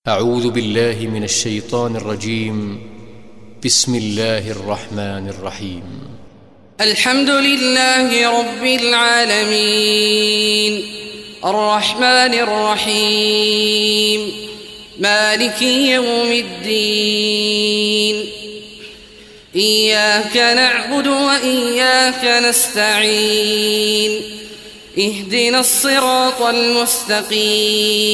أعوذ بالله من الشيطان الرجيم. بسم الله الرحمن الرحيم. الحمد لله رب العالمين الرحمن الرحيم مالك يوم الدين إياك نعبد وإياك نستعين اهدنا الصراط المستقيم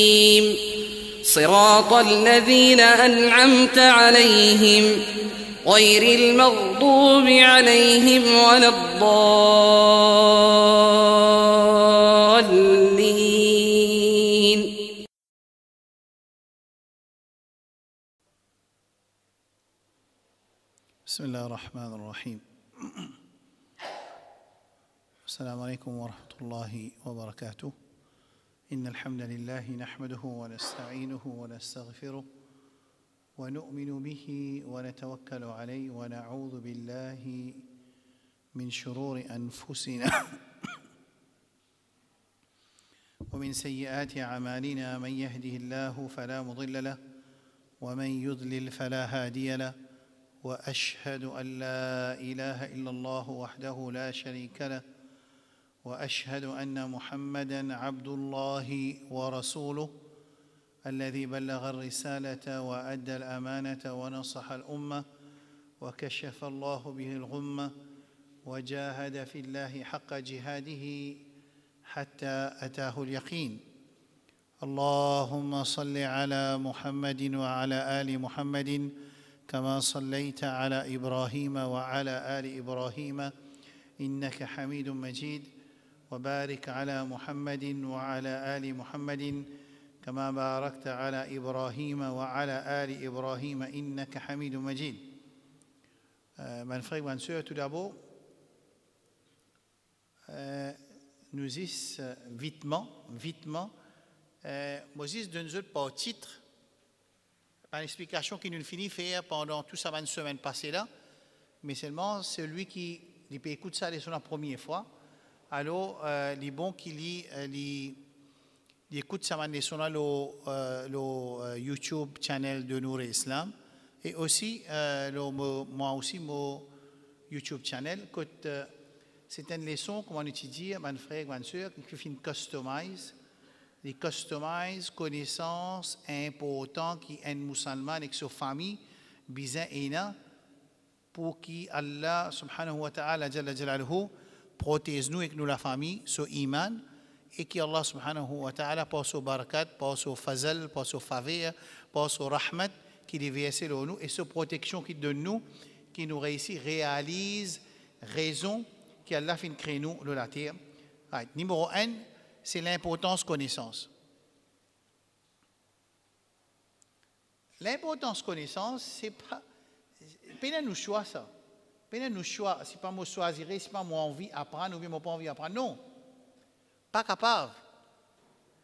صراط الذين أنعمت عليهم غير المغضوب عليهم ولا الضالين. بسم الله الرحمن الرحيم. السلام عليكم ورحمة الله وبركاته. إن الحمد لله نحمده ونستعينه ونستغفره ونؤمن به ونتوكل عليه ونعوذ بالله من شرور أنفسنا ومن سيئات أعمالنا. من يهده الله فلا مضل له ومن يضلل فلا هادي له وأشهد أن لا إله إلا الله وحده لا شريك له وأشهد أن محمدًا عبد الله ورسوله الذي بلغ الرسالة وأدى الأمانة ونصح الأمة وكشف الله به الغمة وجاهد في الله حق جهاده حتى أتاه اليقين. اللهم صل على محمد وعلى آل محمد كما صليت على إبراهيم وعلى آل إبراهيم إنك حميد مجيد وبارك على محمد وعلى آل محمد كما باركت على إبراهيم وعلى آل إبراهيم إنك حميد مجيد. Mes frères et sœurs, tout d'abord, nous disons vitement, Moses donne autres par titre, par l'explication qu'il nous finit faire pendant toute cette semaine passée là, mais seulement celui qui peut écouter ça c'est la première fois. Alors, les bons qui lit, écoute ça maintenant le YouTube channel de Nour Islam et aussi moi aussi mon YouTube channel. C'est une leçon comment étudier, mes frères, mes sœurs, qui fait une customise connaissances importantes qui est musulman avec sa famille, bizarre et na pour qui Allah subhanahu wa ta'ala jalla jalaluhu protège-nous avec nous la famille, son iman, et que Allah subhanahu wa ta'ala par son barakat, par son fazal, par son faveur, par son rahmat, qui est versé sur nous, et sa protection qui donne nous, qui nous réussit, réalise, raison, qu'Allah fait créer nous de la terre. Right. Numéro 1, c'est l'importance connaissance. L'importance connaissance, c'est pas, peine nous choix ça. Nous choix, si pas moi choisir, si pas moi envie d'apprendre ou bien moi pas envie d'apprendre. Non, pas capable.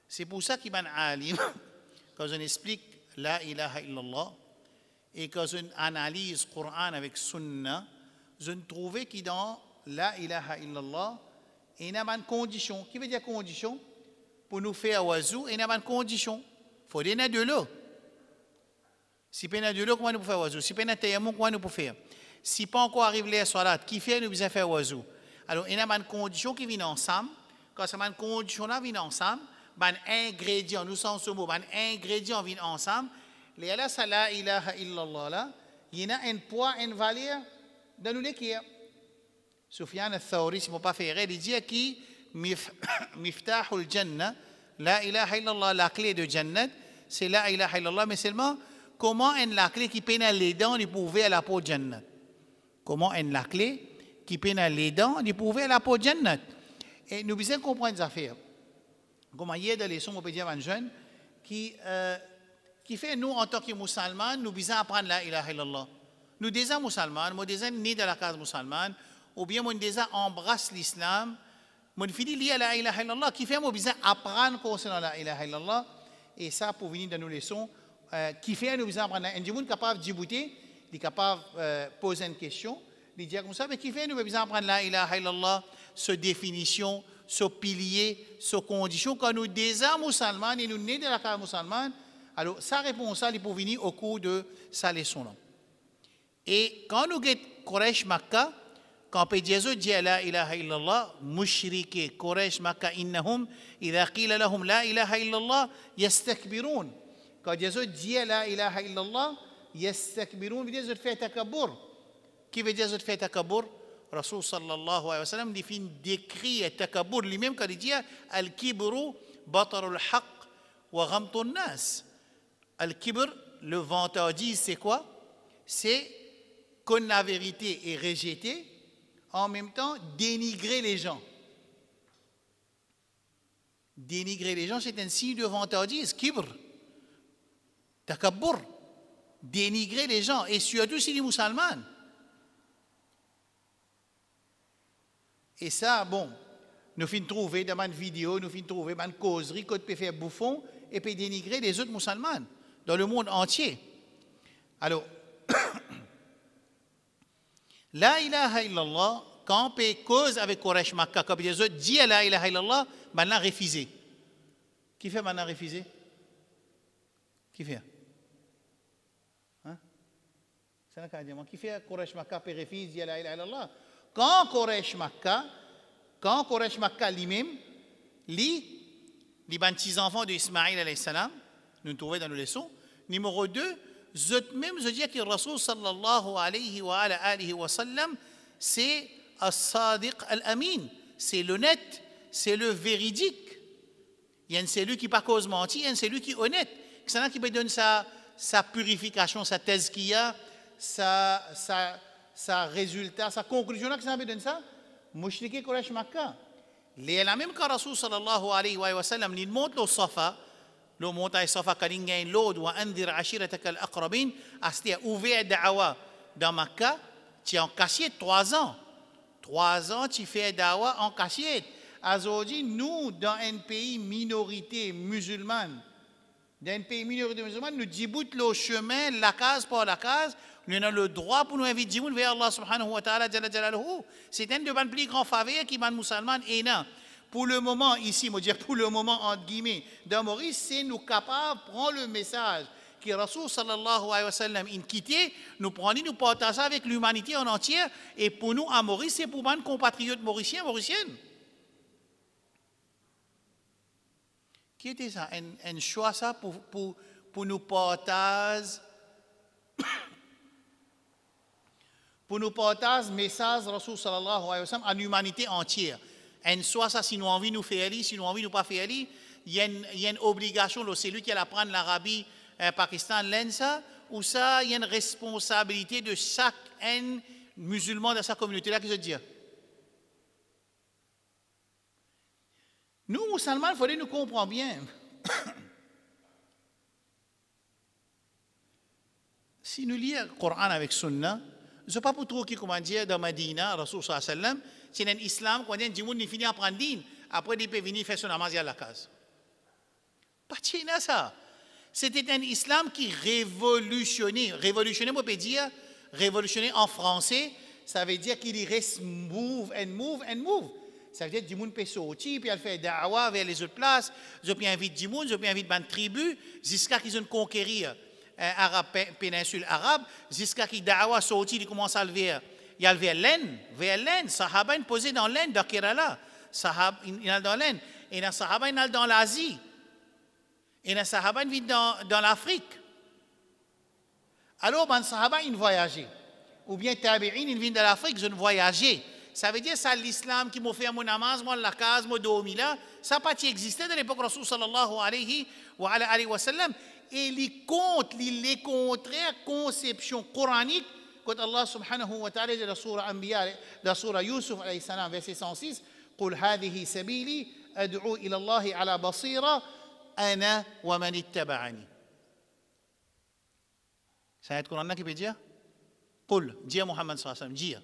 C'est pour ça qu'il y a un alim, quand on explique la ilaha illallah et quand on analyse le Coran avec Sunna, je trouve que dans la ilaha illallah, il y a une condition. Qui veut dire condition? Pour nous faire oiseau, il y a une condition. Il faut donner de l'eau. Si pas de l'eau, comment nous pouvons faire oiseau? Si pas de tayammum, comment nous pouvons faire? Si pas encore arrivé les salat, qui fait nous besoin faire oiseau? Alors, il y a une condition qui vient ensemble. Quand ces conditions-là viennent ensemble, les ingrédients, nous sommes ce mot, les ingrédients viennent ensemble. Les Allah, la ilaha illallah, là, il y a un poids, une valeur dans nous l'écrire. Soufiane al-Thawri, si on ne peut pas faire, il dit qui miftahul jannah, la ilaha illallah, la clé de jannat, c'est la ilaha illallah, mais seulement comment est la clé qui peine les dents pour ouvrir la peau de jannat? Comment est la clé qui peine les dents pour ouvrir la peau de jannat? Et nous devons comprendre des affaires. Comme il y a des leçons, on peut dire à un jeune qui fait nous, en tant que musulmans, nous devons apprendre la ilaha illallah. Nous déjà musulmans, nous déjà nés dans la case musulmane, ou bien nous déjà embrasse l'islam, nous finit lié la ilaha illallah, qui fait nous devons apprendre concernant la ilaha illallah, et ça pour venir dans nos leçons, qui fait nous devons apprendre. Un monde capable de débouter, il est capable de poser une question, de dire comme ça, mais qui fait nous devons apprendre la ilaha illallah, sa définition, ce pilier, ce condition, quand nous déjà musulmans et nous nés de la case musulmane, Alors, sa réponse, il pour venir au cours de sa leçon. Et quand nous avons Quraysh Makkah, quand Jésus dit la ilaha illallah, mushriki Quraysh Makkah innahum, idha qila lahum la ilaha illallah, yastakbirun. Quand Jésus dit la ilaha illallah, yastakbirun, veut dire que fait takabbur. Qui veut dire que fait takabbur? Rasul sallallahu alayhi wa sallam décrit takabbur lui-même quand il dit al-kibru batarul haqq wa ghamtun nas. Al-kibr, le vantardise, c'est quoi? C'est connaître la vérité et rejeter, en même temps dénigrer les gens. Dénigrer les gens, c'est un signe de vantardise, kibr, takabbur, dénigrer les gens, et surtout si les musulmans. Et ça, bon, nous finissons trouver dans une vidéo, nous finissons trouver dans une causerie, qu'on peut faire bouffon, et puis dénigrer les autres musulmans dans le monde entier. Alors, la ilaha illallah, quand on peut cause avec Quraysh Makkah, quand les autres disent la ilaha illallah, maintenant refusé. Qui fait maintenant refuser? Qui fait? Hein? C'est un cas de qui fait Quraysh Makkah peut refuser la ilaha illallah? Quand Quraysh Makkah lui-même, les 26 enfants d'Ismaïl alayhi salam, nous trouvons dans nos leçons. Numéro 2, même je dis que le Rasul sallallahu alayhi wa sallam, c'est as-sadiq al-amin, c'est l'honnête, c'est le véridique. Il y a un celui qui n'est pas cause menti, il y a un celui qui est honnête. C'est un qui peut donner sa purification, sa tazkiya, sa résultat, sa conclusion, là, que ça veut donner ça? Mushriki Quraysh Makkah. La même que Rasul sallallahu alayhi wa sallam, il monte au Safa, le montagne Safa, quand il y a l'autre, wa andir ashirataka al-aqrabin, c'est ouvert da'wa dans Makkah, tu es en cachette 3 ans. 3 ans, tu fais da'wa en cachette. Aujourd'hui, nous, dans un pays minorité musulmane, nous déboutent le chemin, la case par la case, nous avons le droit pour nous inviter vers Allah subhanahu wa ta'ala. C'est un de mes plus grands faveurs qui m'a musulman et non. Pour le moment, ici, je dire pour le moment, entre guillemets, dans Maurice, c'est nous capables de prendre le message que Rasul sallallahu alayhi wa sallam a quitté, nous prenons, nous partageons avec l'humanité en entière, et pour nous, à Maurice, c'est pour nos compatriotes mauriciens, mauriciennes. Qui était ça? Un choix ça pour nous partager pour nous partager le message de Rasul sallallahu alayhi wa sallam à l'humanité entière. Un choix ça, si nous avons envie de nous faire aller, si nous avons envie de nous pas faire aller, il y a une obligation, c'est lui qui va apprendre l'Arabie, Pakistan, l'ENSA, ou ça, il y a une responsabilité de chaque musulman de sa communauté-là qui se dit. Nous, musulmans, il faudrait nous comprendre bien. Si nous lisons le Coran avec Sunna, je ne sais pas pour trop qui comment dire dans Medina, Rasul sallallahu alayhi wa sallam, c'est un islam quand on dit qu'il finit à prendre dîne, après il peut venir faire son namaz à la case. Pas de ça. C'était un islam qui révolutionnait. Révolutionner, on peut dire, révolutionner en français, ça veut dire qu'il reste move and move and move. Ça veut dire que du monde peut sortir, puis elle fait da'wa vers les autres places, je peux inviter du monde, je peux inviter une tribu, jusqu'à qu'ils ont conquérir la péninsule arabe, jusqu'à qu'ils da'wa sortir, ils commencent à le vers. Il y a le vers l'Inde, Sahaba, ils posé dans l'Inde, dans Kerala, Sahaba, il y a dans l'Inde, et dans Sahaba, il y a dans l'Asie, et dans Sahaba, il y a dans l'Afrique. Alors, dans Sahaba, ils voyageaient. Ou bien Tabi'in, ils viennent de l'Afrique, ils ont voyagé. Ça veut dire que l'islam qui m'a fait mon namaz, moi la case, moi dormi là, ça n'a pas existé dans l'époque Rasul sallallahu alayhi wa sallam. Et les contraires conceptions coraniques, quand Allah subhanahu wa ta'ala dans la surah Anbiya, dans la surah Yusuf alayhi salam, verset 106, قل هذه سبيلي أدعو إلى الله على بصيرة أنا ومن اتبعني. Ça va être Coran qui peut dire قل, dis à Muhammad sallallahu alayhi wa sallam, dis.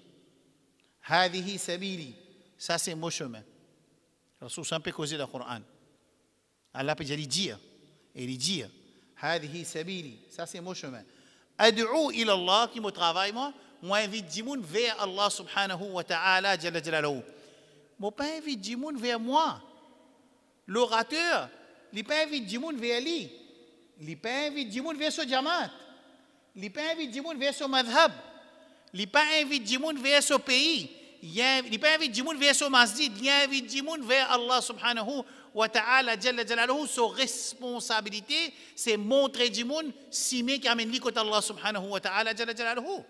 هذه سبيلي, ça c'est mon chemin. Le Rasul peut causer le Coran. Allah peut dire, et il dit, هذه سبيلي, ça c'est mon chemin. أدعو إلى الله, qui me travaille moi invite du monde vers Allah subhanahu wa ta'ala jalla jalaluhu. Moi pas invite du monde vers moi. L'orateur, il pas invite du monde vers lui. Il pas invite du monde vers ce jamaat. Il pas invite du monde vers ce madhab. Il pas invite du monde vers ce pays. Il pas invite du monde vers ce masjid. Il invite du monde vers Allah subhanahu wa ta'ala jalla jalaluhu. Sa responsabilité, c'est montrer du monde si mais qui amène l'écoute Allah subhanahu wa ta'ala jalla jalaluhu.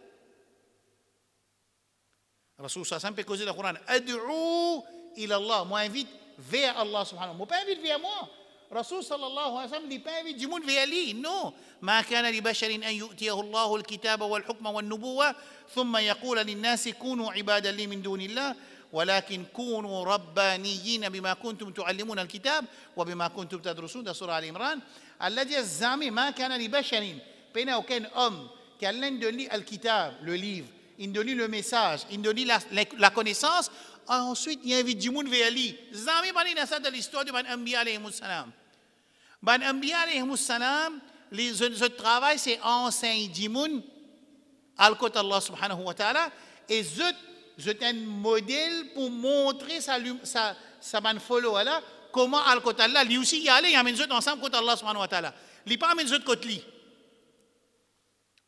Rasul sallam peut causer le Coran. Ad'u ila Allah. Moi invite vers Allah subhanahu wa ta'ala. Moi pas invite vers moi. رسول صلى الله عليه وسلم لبابي جمون في علي نو ما كان لبشر أن يؤتيه الله الكتاب والحكم والنبوة ثم يقول للناس كونوا عبادا لي من دون الله ولكن كونوا ربانيين بما كنتم تعلمون الكتاب وبما كنتم تدرسون. ده سورة آل عمران. الذي الزامي ما كان لبشر بين aucun homme qui a donné le kitab, le livre, il donne le message, il donne la connaissance. Ensuite, il invite du monde vers lui. Zami bani nasa de l'histoire de Ban Anbiya alayhimus salam. Ban Anbiya alayhimus salam, ce travail c'est enseigner du monde al côté Allah subhanahu wa ta'ala et c'est un modèle pour montrer sa man follow là comment al côté Allah lui aussi y aller y amène ensemble côté Allah subhanahu wa ta'ala. Lui pas amène côté lui.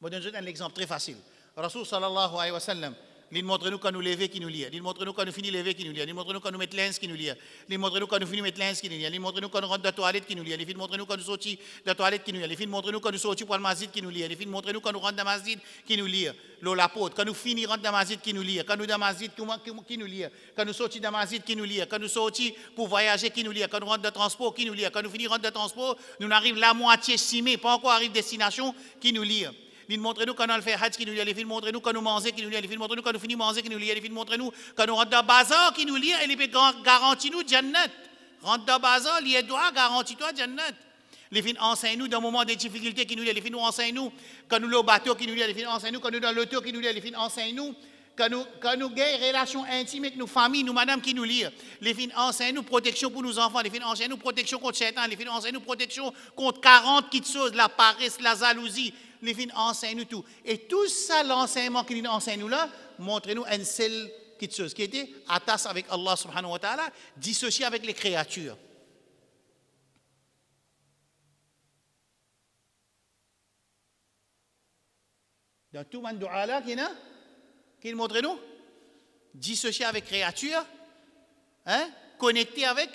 Je donne un exemple très facile. Rasul sallallahu alayhi wa sallam, il montre nous quand nous lever qui nous lie, il montre nous quand nous finit lever qui nous lie, il montre nous quand nous mettre linge qui nous lie, il montre nous quand nous finit mettre linge qui nous lie, il montre nous quand nous rentre de la toilette qui nous lie, il montre nous quand nous sorti de la toilette qui nous lie, il montre nous quand nous sorti pour le masjid qui nous lie, il montre nous quand nous rentre dans le masjid qui nous lie, l'apôtre, quand nous finit rentre dans le masjid qui nous lie, quand nous dans le masjid qui nous lie, quand nous sorti dans le masjid qui nous lie, quand nous sorti pour voyager qui nous lie, quand nous rentre de transport qui nous lie, quand nous finit rentre de transport, nous arrive la moitié simée, pas encore arrive destination qui nous lie. Il montre nous quand on fait hajj qui nous lie, il montre nous quand nous mangeons qui nous lie, il montre nous quand nous finissons manger qui nous lie, il montre nous quand nous rentrons dans le bazar qui nous lie, et il garantit nous Jannat. Rentre dans le bazar, il doit garantir toi Jannat. Il enseigne nous dans le moment de difficultés qui nous lie, il enseigne nous quand nous sommes au bateau qui nous lie, il enseigne nous quand nous sommes dans l'auto qui nous lie, il enseigne nous quand nous avons une relation intime avec nos familles, nos madames qui nous lient. Les enseignent nous protection pour nos enfants, les enseignent nous protection contre Satan, les enseignent nous protection contre 40 petites choses, la paresse, la jalousie. Les filles enseignent nous tout. Et tout ça, l'enseignement qu'ils nous enseignent nous là, montre-nous une seule petite chose qui était attache avec Allah subhanahu wa ta'ala, dissocié avec les créatures. Dans tout le dua là, qu'il montre nous, dissocié avec créatures, hein, connecté avec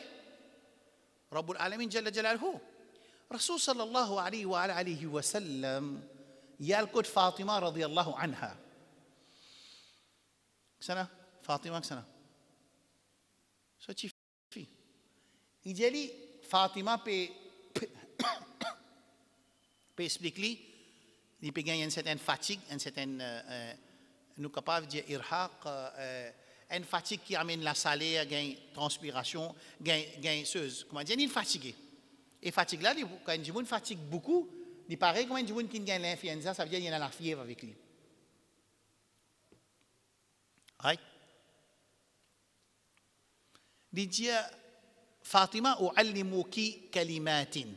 Rabbul Alamin Jalla Jalaluhu. Rasul sallallahu alayhi wa sallam, il y a le cas de Fatima radiyallahu anha. Qu'est-ce Fatima, qu'est-ce que c'est? Il dit, Fatima peut expliquer, il peut gagner une certaine fatigue, une certaine, nous capables de dire irhaq, une fatigue qui amène la salaire, gagne transpiration, gagne chose. Comment dire, il est fatigué. Et fatigue là, quand un monde fatigue beaucoup, il paraît comme un monde qui gagne l'influenza, ça veut dire qu'il y a la fièvre avec lui. Right? Il dit, Fatima, u'allimuki kalimatin.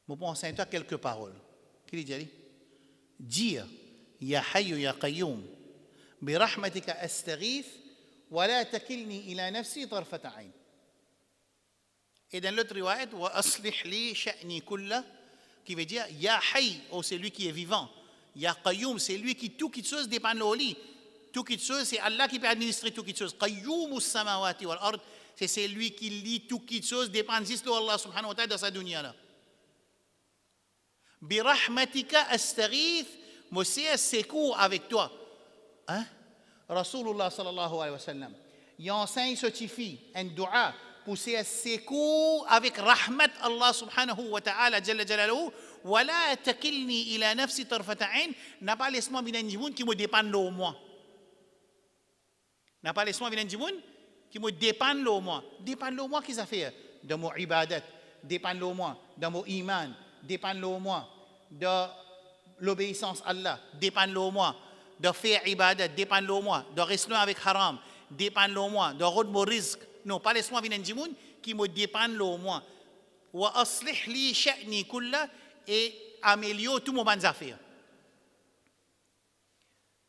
Je vais enseigner quelques paroles. Qu'est-ce qu'il dit? Dire, Ya hayyu ya qayyum, bi rahmatika astaghith, wa la takilni ila nafsi tarfata ayn. Et dans l'autre riwayat, wa aslih li sha'ni kulla, qui veut dire Ya Hayy, oh, c'est lui qui est vivant. Ya Qayyum, c'est lui qui tout quelque chose dépend de lui. Tout quelque chose, c'est Allah qui peut administrer tout quelque chose. Qayyumus samawati wal ard, c'est lui qui lit tout quelque chose dépend juste de Allah subhanahu wa ta'ala dans sa dunya là. Bi rahmatika astaghith, moi c'est secours avec toi. Hein? Rasulullah sallallahu alayhi wa sallam, il enseigne ce tifi, un dua. Pousser à secours avec rahmat Allah subhanahu wa ta'ala jalla jalaluhu wa la takilni ila nafsi tarfata ayn, n'a pas laissement venir du monde qui me dépend de moi. N'a pas laissement venir du monde qui me dépend de moi. Dépend de moi qui ça fait de mon ibadat, dépend de moi de mon iman, dépend de moi de l'obéissance à Allah, dépend de moi de faire ibadat, dépend de moi de rester avec haram, dépend de moi de rendre mon risque. Non, pas laisse-moi venir du monde qui me dépend de moi. Wa aslih li sha'ni kulla, et améliore tout mon bonnes affaires.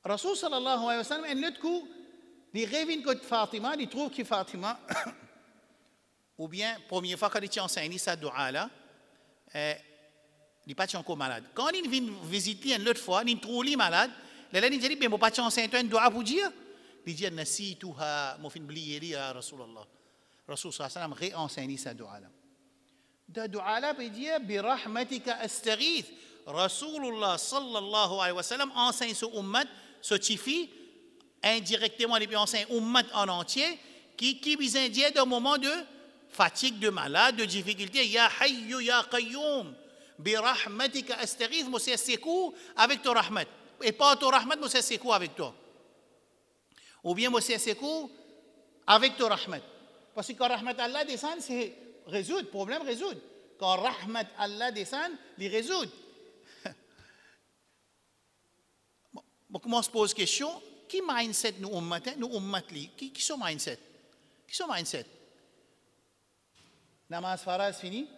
Rasul sallallahu alayhi wa sallam, un autre coup, il revient contre Fatima, il trouve que Fatima, ou bien, première fois quand il enseigne ça doua là, il n'est pas encore malade. Quand il vient visiter une autre fois, il trouve lui malade, là il dit, mais mon pas enseigne un doua pour dire. Il dit, nasituha, mon fin oublié à Rasulullah. Rasul sallallahu alayhi wa sallam réenseigne ça doua là. De doua là, il dit, bi rahmatika astaghith. Rasulullah sallallahu alayhi wa sallam enseigne ce ummat, ce tifi, indirectement, il enseigne ummat en entier, qui besoin dire d'un moment de fatigue, de malade, de difficulté. Ya hayyu ya qayyum, bi rahmatika astaghith, moi c'est secours avec ton rahmat. Et pas ton rahmat, moi c'est secours avec toi. Ou bien moi c'est secours avec ton rahmat. Parce que quand rahmat Allah descend, c'est résoudre, problème résoudre. Quand rahmat Allah descend, il résout. Bon, comment on se pose question? Qui mindset nous ummat? Nous ummat li? Qui sont mindset? Qui sont mindset? Namaz faraz fini?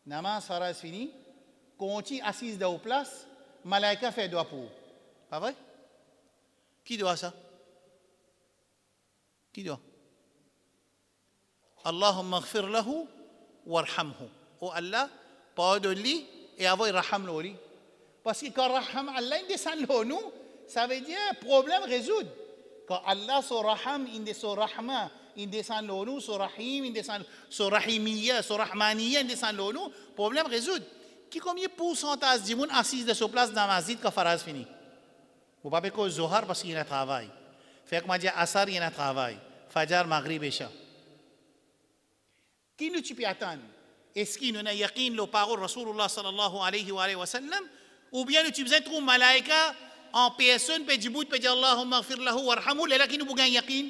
Namaz faraz fini? Conti assise dans la place, malaika fait doigt pour. Pas vrai? Qui doit ça? Qui doit? Allahumma ghfir lahu warhamhu. Oh Allah, pardonne-lui et avoir raham lui. Parce que quand raham Allah descend nous, ça veut dire problème résoudre. Quand Allah son raham, son rahma, il descend nous, son rahim, il descend, son rahimiyya, son rahmaniyya, il descend nous, problème résoudre. Qui combien pourcentage de monde assis de sa place dans la masjid quand Faraz fini? Vous ne pouvez pas Zohar parce qu'il y a un travail. Fait que moi dis Asar, il y a un travail. Fajar, Maghrib, Isha. Qui nous peut attendre? Est-ce qu'il nous a yaqin le parole Rasulullah sallallahu alayhi wa sallam? Ou bien nous besoin de trouver malaika en personne, peut dire Allahumma ghfir lahu warhamhu, là qui nous besoin yaqin?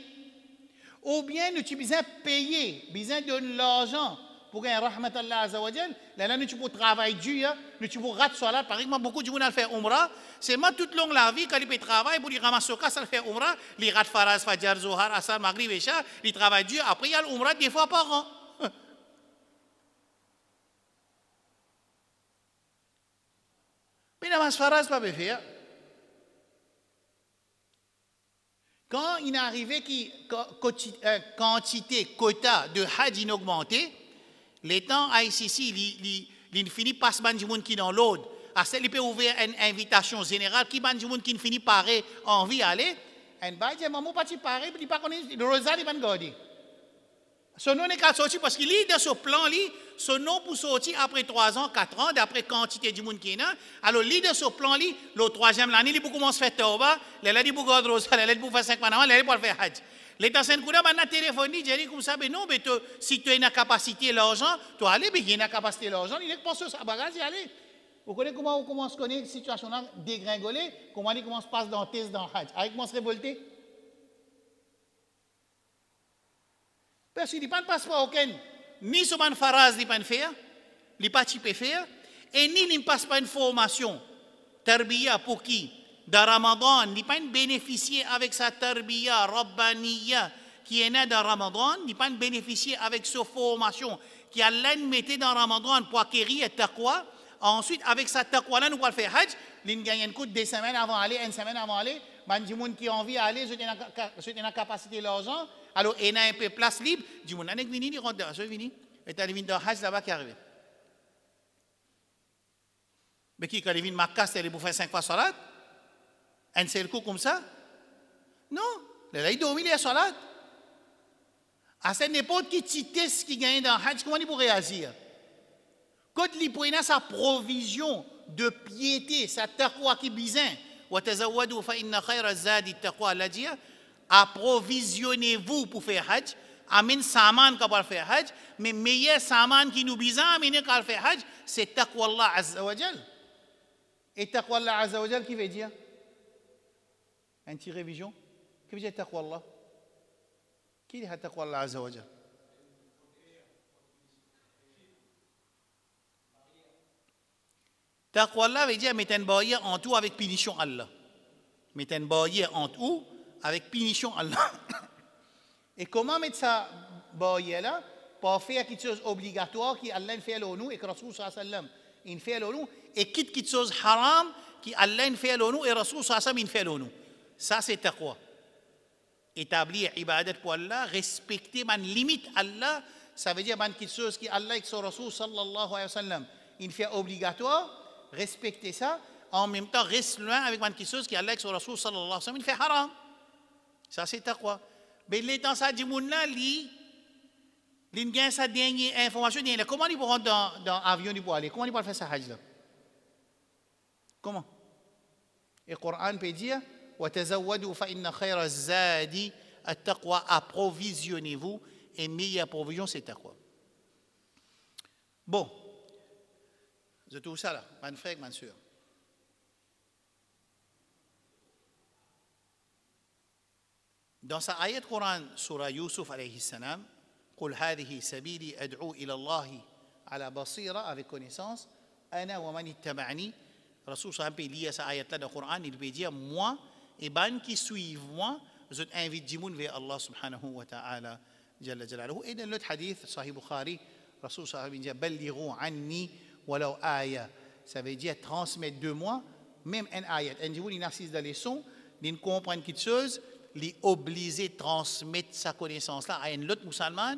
Ou bien nous besoin payer, besoin de l'argent pour gagner rahmat Allah azza wa jal, là nous pouvons travailler dur, nous pouvons rater salat. Par exemple, beaucoup de gens ont fait umrah, c'est moi toute longue la vie quand ils travaillent pour les ramasser au cas, ça fait umrah, les rat faraz, fajar, zohar, asar, maghrib, isha, ils travaillent dur, après il y a l'umrah des fois par an. Mais namaz faraz pas faire. Quand il est arrivé que quantité, quota de hajj in augmenté, les temps à ici, il finit par se bandir monde qui dans l'autre. À celle il peut ouvrir une invitation générale qui bandir monde qui finit par envie d'aller. Un bail dit maman pas tu parer, il pas connaît le rosaire il va garder. Son nom n'est qu'à sortir parce qu'il est dans ce plan là, son nom pour sortir après 3 ans, 4 ans, d'après quantité du monde qui est là. Alors, il est dans ce plan là, le 3e l'année, il commence à faire tauba, il a dit pour garder rosaire, il pour faire 5 mois, il pour faire hajj. L'État Saint-Kouda m'a téléphoné, j'ai dit comme ça, mais non, mais si tu as une capacité l'argent, tu vas aller, mais il y a une capacité l'argent, il est pas sur sa bagage, il aller. Vous connaissez comment on commence à connaître la situation là, dégringoler, comment il commence à passer dans thèse, dans hajj, avec comment se révolter? Parce qu'il n'y a pas de passeport aucun, ni sur une faraz, il n'y a pas de faire, il n'y a pas de faire, et ni il ne passe pas une formation, tarbiya pour qui? Dans Ramadan, il n'y a pas bénéficier avec sa tarbiya, rabbaniya, qui est né dans Ramadan, il n'y a pas bénéficier avec sa formation, qui a l'année dans Ramadan pour acquérir le taqwa. Ensuite, avec sa taqwa, là, nous allons faire hajj, nous gagnons un coup 2 semaines avant d'aller, 1 semaine avant d'aller, il y a des gens qui ont envie d'aller, j'ai une capacité l'argent, alors il y a un peu de place libre, il y a des gens qui rentrent dedans, c'est fini. Et tu as des gens hajj là-bas qui arrivent. Mais qui, quand ils viennent à Makkah, c'est pour faire 5 fois salat? Un seul coup comme ça? Non, là, il dormit les salat. À cette n'importe qui teste qui gagne dans hajj, comment il pourrait réagir? Quand il prend sa provision de piété, sa taqwa qui bizin, وَتَزَوَّدُوا فَإِنَّ خَيْرَ الزَّادِ التَّقْوَى الَّذِي approvisionnez-vous pour faire hajj, amène saman pour faire hajj, mais meilleur saman qui nous bizin amène pour faire hajj, c'est taqwa Allah azza wa jal. Et taqwa Allah azza wa jal qui veut dire? Un petit révision. Qui veut dire taqwa Allah? Qui dit taqwa Allah azza wa jal? Taqwa Allah veut dire mettre une barrière en tout avec punition Allah. Mettre une barrière en tout avec punition Allah. Et comment mettre sa barrière là? Pour faire quelque chose obligatoire qui Allah fait à nous et que Rasul sallallahu alayhi wa sallam il fait à nous et quitte quelque chose haram qui Allah fait à nous et Rasul sallallahu alayhi wa sallam il fait à nous. Ça c'est taqwa. Établir ibadat pour Allah, respecter man limite Allah, ça veut dire quelque chose qui Allah et son Rasoul sallallahu alayhi wa sallam, il fait obligatoire, respecter ça, en même temps reste loin avec quelque chose qui Allah et son Rasoul sallallahu alayhi wa sallam, il fait haram. Ça c'est taqwa. Mais l'étant ça dit moun là, li gagne sa dernière information, comment il peut rentrer dans l'avion pour aller? Comment il peut faire ça hajj là? Comment? Et le Coran peut dire وَتَزَوَّدُوا فَإِنَّ خَيْرَ الزَّادِ التَّقْوَى. Approvisionnez-vous et meilleure provision c'est taqwa. Bon, c'est tout ça là, mon frère, ma soeur. Dans sa ayat Coran, surah Yusuf alayhi salam, قُلْ هَذِهِ سَبِيلِي أَدْعُو إِلَى اللَّهِ عَلَى بَصِيرَةٍ, avec connaissance, أَنَا وَمَنِ اتَّبَعَنِي. Rasoul sallam peut lire sa ayat là dans le Coran, il peut dire moi et ban qui suivent moi, je t'invite du monde vers Allah subhanahu wa ta'ala jalla jalaluhu. Et dans l'autre hadith Sahih Bukhari, Rasoul sallam dit ballighu anni walau aya, ça veut dire transmettre de moi même un ayat. Un jour il assiste dans les sons, il comprend quelque chose, il est obligé de transmettre sa connaissance là à un autre musulman.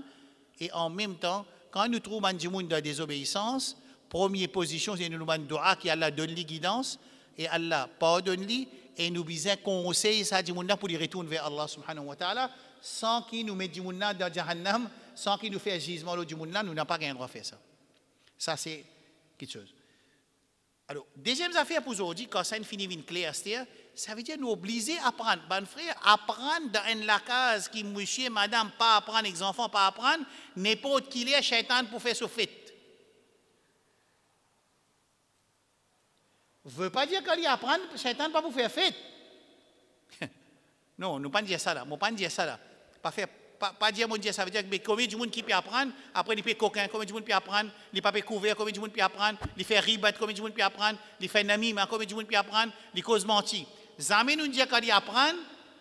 Et en même temps, quand nous trouvons du monde dans la désobéissance, première position, c'est nous demandons dua qui Allah donne les guidance et Allah pardonne lui et nous besoin conseiller ça du monde pour les retourner vers Allah subhanahu wa ta'ala sans qu'il nous mette du monde dans Jahannam, sans qu'il nous fasse jugement du monde nous n'avons pas gagné droit à faire ça. Ça c'est quelque chose. Alors, deuxième affaire pour aujourd'hui, quand ça finit une claire, ça veut dire nous obliger à apprendre. Ben frère, apprendre dans une case qui monsieur, madame, pas apprendre, les enfants, pas apprendre, n'importe qui est shaitan pour faire ce fait. Ne veut pas dire qu'il apprend, shaitan pas pour faire fête. Non, nous ne pas dire ça là. Nous pas dire ça là. Pas dire mon Dieu, ça veut dire que combien de monde qui peut apprendre, après il peut coquin, combien de monde peut apprendre, il peut couvert, combien de monde peut apprendre, il fait ribat, combien de monde peut apprendre, il fait namima, combien de monde peut apprendre, il cause menti. Jamais nous dire qu'il apprend,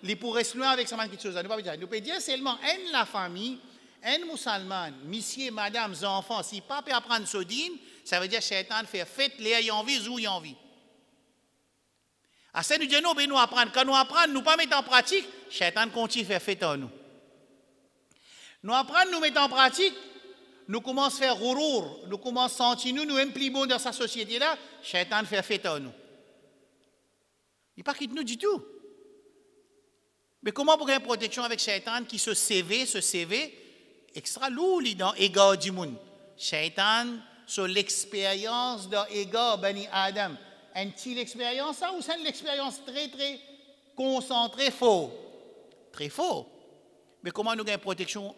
il pourrait se loin avec ça quelque chose. Nous peut dire seulement la famille, un musulman, monsieur, madame, enfants, si pas peut apprendre ce din, ça veut dire que shaitan fait fête, les ayant envie, ou ayant envie. À ça nous disons non, nous apprendre. Quand nous apprenons, nous pas mettre en pratique, shaitan continue à faire fête en nous. Nous apprenons, nous mettons en pratique, nous commençons à faire rourour, nous commençons à sentir nous impliquer bon dans sa société là, shaitan fait fête en nous. Il ne pas quitte nous du tout. Mais comment pour une protection avec shaitan qui se CV, extra lourd dans l'égard du monde. Shaitan sur l'expérience dans l'égard Bani Adam. Une expérience ça ou c'est une expérience très très concentrée, faux? Très faux. Mais comment nous gagnons protection,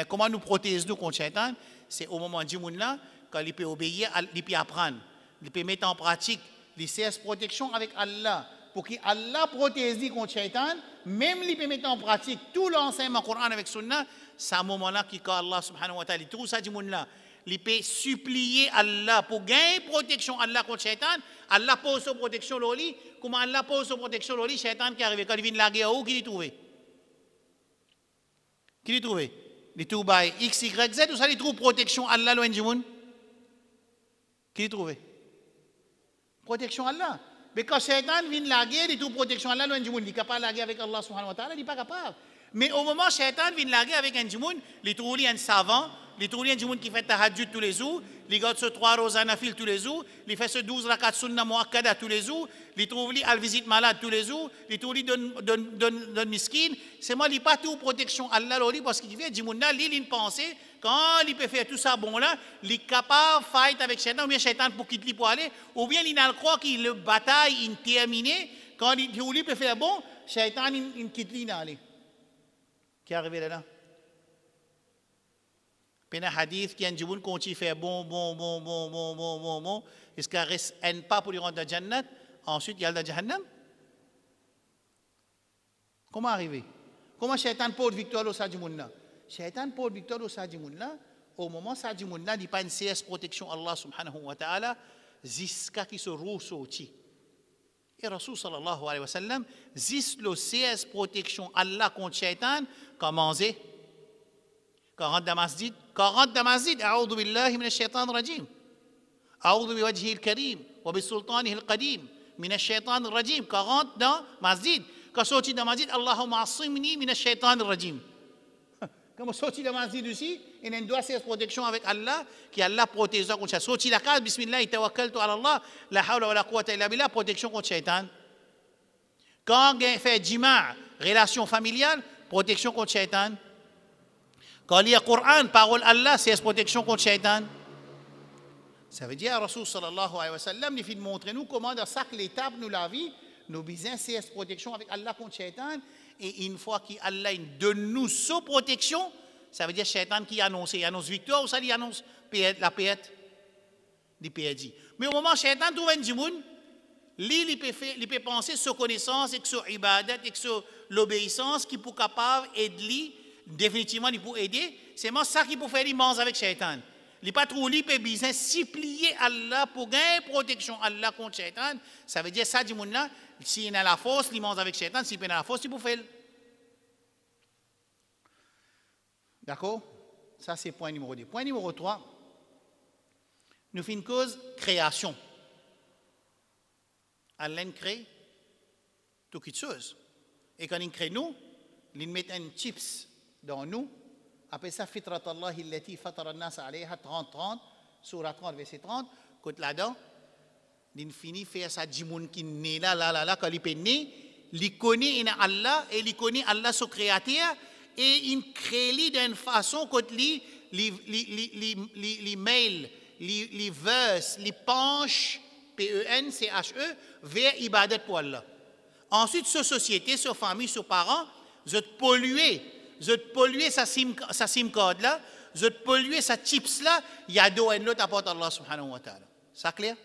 comment nous protéger contre Shaitan? C'est au moment du monde là, quand il peut obéir, il peut apprendre, il peut mettre en pratique, il sait protection avec Allah. Pour qu'Allah protège contre Shaitan, même il peut mettre en pratique tout l'enseignement Coran avec Sunna, c'est un moment là quand Allah subhanahu wa ta'ala, tout ça du monde là, il peut supplier Allah pour gagner protection Allah contre Shaitan. Allah pose sa protection l'oli. Comment Allah pose sa protection l'oli? Shaitan qui arrive quand il vient de la guerre, où qui l'y trouve? Qui l'y trouve? Il trouve X, Y, Z, ou ça il trouve protection Allah loin du monde? Qui l'y trouve? Protection Allah. Mais quand Shaitan vient de la guerre, il trouve protection Allah loin du monde. Il n'est capable de la guerre avec Allah subhanahu wa ta'ala, il n'est pas capable. Mais au moment où Shaitan vient de la guerre avec un du monde, il trouve un savant. Il trouve un monde qui fait tahajjud tous les jours, il garde ce 3 rosanafil tous les jours, il fait ce 12 rakat sunna muakkada tous les jours, il trouve lui al visite malade tous les jours, il trouve lui donne miskin. C'est moi, il pas tout protection Allah parce qu'il fait du monde là, il pense quand il peut faire tout ça bon là, il est capable de fight avec Shaitan, ou bien Shaitan pour quitter lui pour aller, ou bien il a le croire qu'il le bataille est terminée, quand il peut faire bon, Shaitan il quitte lui d'aller. Qui est arrivé là? Pena hadith qui a un jour continue faire bon, est-ce qu'il reste un pas pour lui rentrer dans Jannat, ensuite il y a dans Jahannam? Comment arriver? Comment Shaitan porte victoire au Sadi Mounna? Shaitan porte victoire au Sadi Mounna, au moment Sadi Mounna, il n'y a pas une CS protection Allah subhanahu wa ta'ala, jusqu'à qui se roule sauti. Et Rasul sallallahu alayhi wa sallam, jusqu'à le CS protection Allah contre Shaitan, comment c'est? 40 masjid, أعوذ بالله من الشيطان الرجيم أعوذ بوجهه الكريم وبسلطانه القديم من الشيطان الرجيم 40 dans masjid. Quand sorti dans masjid, Allahumma asimni min ash-shaytan ar-rajim. Quand on sortit de la masjid aussi, il y a une doigt de protection avec Allah, qui Allah protège contre ça. Sorti la case, bismillah, tawakkaltu ala Allah, la hawla wa la quwwata illa billah, protection contre shaitan. Quand on fait jima', relation familiale, protection contre shaitan. Quand on lit le Coran, parole Allah, c'est protection contre shaitan. Ça veut dire, Rasul sallallahu alayhi wa sallam, il montre nous comment dans chaque étape de la vie, nous besoin c'est protection avec Allah contre shaitan. Et une fois qu'Allah donne nous sa protection, ça veut dire shaitan qui annonce victoire ou ça dit annonce la paix, il perdit. Mais au moment où shaitan trouve un djimoun, il peut penser sur connaissance et sur ibadat et sur l'obéissance qui peut capable aider définitivement il peut aider. C'est moi ça qui peut faire l'immense avec shaitan. Il pas trop il peut bien supplier Allah pour gagner protection Allah contre shaitan. Ça veut dire ça djimoun là. S'il y a la force, il mange avec shaitan. S'il y a la force, il peut faire. D'accord? Ça, c'est point numéro 2. Point numéro 3, nous faisons une cause création. Allah crée toute chose. Et quand il crée nous, il met un chips dans nous. Après ça, Fitrat Allah illati fatara an-nas alayha 30-30, surah 30, verset 30. Côté là-dedans, il finit faire ça djimoun qui naît là, quand il est né, il connaît Allah et il connaît Allah son créateur et il crée d'une façon que les mails, les verses, les penches, P-E-N-C-H-E, vers ibadat pour Allah. Ensuite, sur société, sur famille, sur parents, je te polluer sa SIM card là, je te polluer sa chips là, il y a deux et l'autre apporte Allah subhanahu wa ta'ala. Ça clair?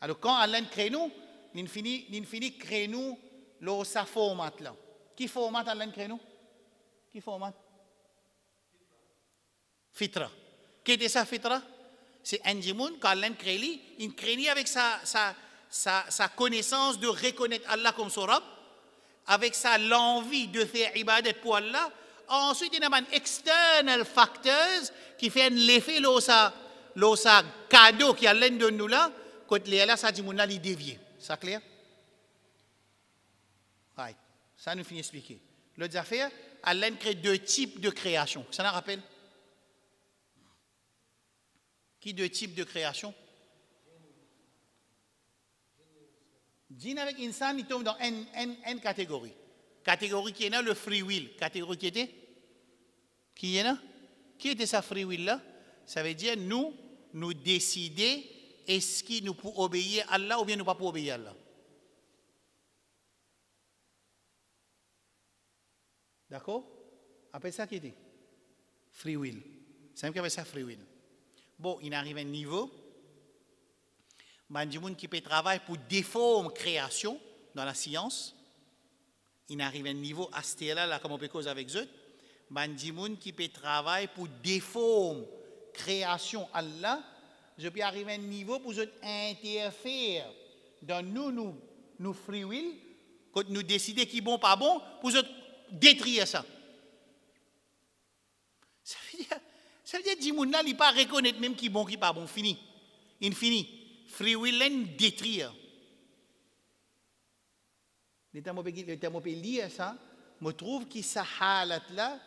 Alors, quand Allah crée nous, il finit créer nous sa format là. Qui format Allah crée nous? Qui format? Fitra. Qui était sa fitra? C'est un djimoun, quand Allah crée lui, il crée avec sa connaissance de reconnaître Allah comme son Rabb, avec l'envie de faire ibadat pour Allah. Ensuite, il y a un external factors qui fait l'effet de cadeau qui Allah donne nous là. Quand les Allah, ça dit mon ali dévié. Ça clair? Right. Ça nous finit expliquer. L'autre affaire, Allah crée deux types de création. Ça nous rappelle? Qui deux types de création? Djinn avec insan, il tombe dans une catégorie. Catégorie qui est là, le free will. Catégorie qui était? Qui est là? Qui était sa free will là? Ça veut dire nous décider est-ce que nous pouvons obéir à Allah ou bien nous ne pouvons pas obéir à Allah. D'accord? Après ça, qui était? Free will. C'est même qu'après ça, free will. Bon, il arrive à un niveau, il y a des gens qui peut travailler pour déformer création dans la science. Il arrive à un niveau, à ce là, comme on peut causer avec eux. Il y a des gens qui peut travailler pour déformer création Allah. Je peux arriver à un niveau pour interférer dans nous free will, quand nous décider qui est bon, pas bon, pour détruire ça. Ça veut dire que Djimoun là, il ne pas reconnaître même qui est bon, qui n'est pas bon. Fini. Infini. Free will, il détruire. Le temps où je lire ça, je trouve que ça halat là,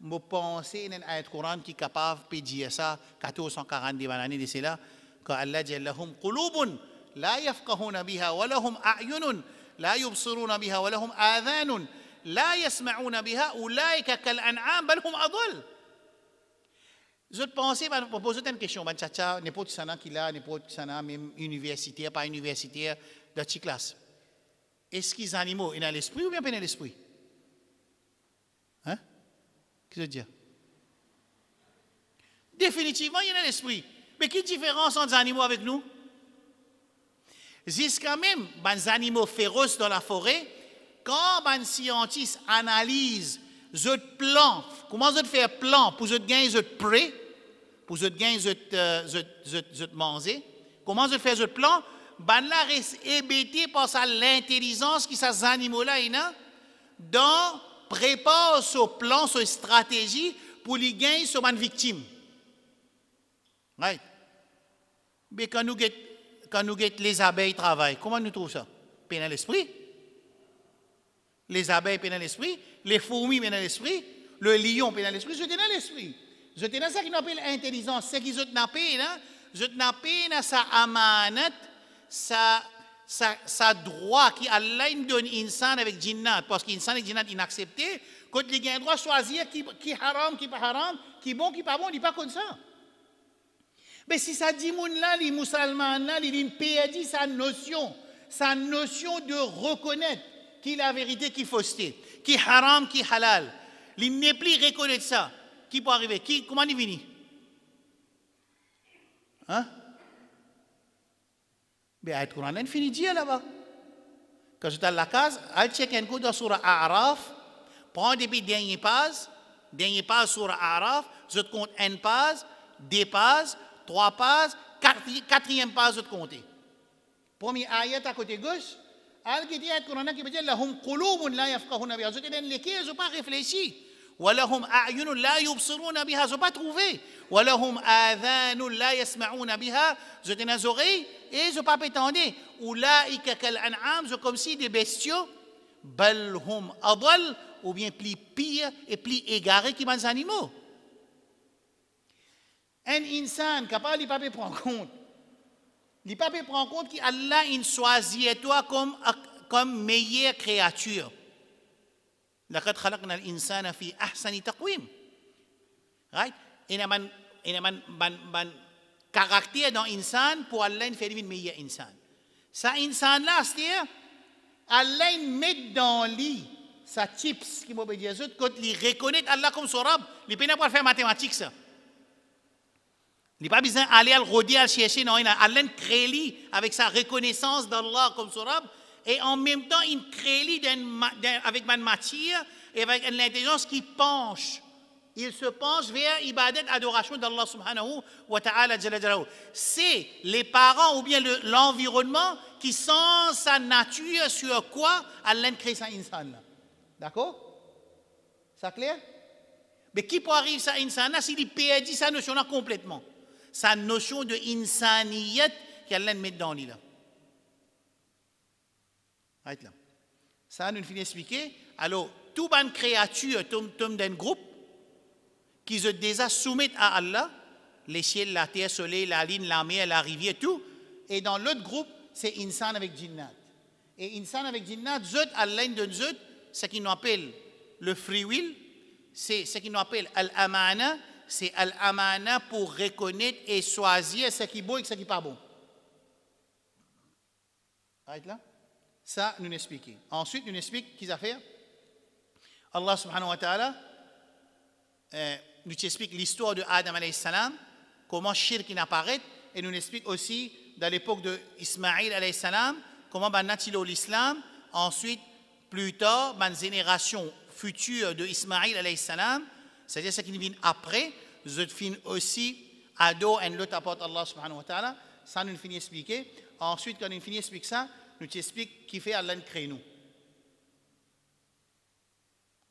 je pense à un ayat Coran qui est capable de dire ça, 1440 années de cela, quand Allah dit lahum qulubun la yafqahuna biha wa lahum a'yunun la yubsiruna biha wa lahum adhanun la yasma'una biha ulaika kal an'am bal hum adall. Je pense, je propose une question, n'importe qui là, n'importe qui là, même universitaire, pas universitaire, dans cette classe. Est-ce que les animaux, ils ont l'esprit ou bien pas l'esprit? Hein? Qu'est-ce que je veux dire? Définitivement, il y a l'esprit. Mais quelle différence entre les animaux avec nous? Jusqu'à même, les animaux féroces dans la forêt, quand les scientifiques analysent les plans, comment ils font plan pour gagner les prêts, pour gagner les manger, comment ils font les plans, ben là, reste hébété par l'intelligence que ces animaux-là ont dans prépare ce plan, ce stratégie pour les gagner sur une victime. Right? Mais quand nous guettons les abeilles travaillent, comment nous trouvons ça? Peine à l'esprit. Les abeilles peine à l'esprit, les fourmis peine à l'esprit, le lion est dans l'esprit, je suis dans l'esprit. Je suis dans ça qui appelle intelligence. C'est qui je suis dans sa amanat, sa droit qui Allah donne insan avec jinnat. Parce qu'insan et jinnat inaccepté. Quand les gens droit choisir qui haram, qui pas haram, qui bon, qui pas bon, il n'est pas comme ça. Mais si ça dit là, les musulmans là, ils perdent sa notion de reconnaître qui est la vérité, qui est fausseté, qui est haram, qui est halal. Ils n'est plus reconnaître ça. Qui peut arriver? Comment il vient? Hein? Mais ayat Quran est fini dire là-bas. Quand je suis dans la case, je check un coup dans Surah A'raf, prends depuis dernier passe Surah A'raf, je te compte une passe, deux passes, trois passes, quatrième passe, je te compte. Premier ayat à côté gauche, al qui dit ayat Quran qui veut dire lahum qulubun la yafqahuna biha. Je te donne lesquels, je n'ai pas réfléchi. ولهم أعين لا يبصرون بها, je n'ai pas trouvé. ولهم آذان لا يسمعون بها, je tenais les oreilles et je n'ai pas prétendu. أولئك كالأنعام, je comme si des bestiaux. بل هم أضل, ou bien plus pire et plus égarés que les animaux. Un insan capable de ne pas prendre compte. Il ne peut pas prendre compte qu'Allah choisit toi comme meilleure créature. لقد خلقنا الإنسان في أحسن تقويم. Right? Il y a un caractère dans l'insan pour Allah faire une meilleure insan. Ça insan là, c'est-à-dire Allah met dans lui sa chips qui m'obéit à autres quand il reconnaît Allah comme son Rabb. Il ne peut pas faire mathématiques ça. Il n'a pas besoin d'aller al rôder, à chercher. Non, Allah crée lui avec sa reconnaissance d'Allah comme son Rabb. Et en même temps, il crée lui avec une matière et avec une intelligence qui penche. Il se penche vers ibadat, adoration d'Allah subhanahu wa ta'ala. C'est les parents ou bien l'environnement qui sont sa nature sur quoi Allah crée sa insan. D'accord? C'est clair? Mais qui peut arriver sa insan s'il perd sa notion là complètement? Sa notion de insaniyat qu'Allah met dans lui là. Right là. Ça, nous finissons d'expliquer. Alors, toute une créature tombe d'un groupe qui se déjà soumettent à Allah, les ciels, la terre, le soleil, la ligne, la mer, la rivière, tout. Et dans l'autre groupe, c'est insan avec jinnat. Et insan avec jinnat, zot, Allah donne zot, ce qu'on appelle le free will, c'est ce qu'on appelle al-amana, c'est al-amana pour reconnaître et choisir ce qui est bon et ce qui n'est pas bon. Right là? Ça, nous expliquons. Ensuite, nous expliquons qu'ils a fait. Allah subhanahu wa ta'ala nous explique l'histoire de Adam alayhi salam, comment shirk apparaît, et nous explique aussi, dans l'époque de Ismaïl alayhi salam, comment natilo l'islam, ensuite, plus tard, une génération future de Ismaïl alayhi salam, c'est-à-dire ce qui vient après, je finis aussi ado et l'autre apporte Allah subhanahu wa ta'ala, ça nous finit d'expliquer. Ensuite, quand nous finit d'expliquer ça, nous t'explique qui fait Allah crée nous.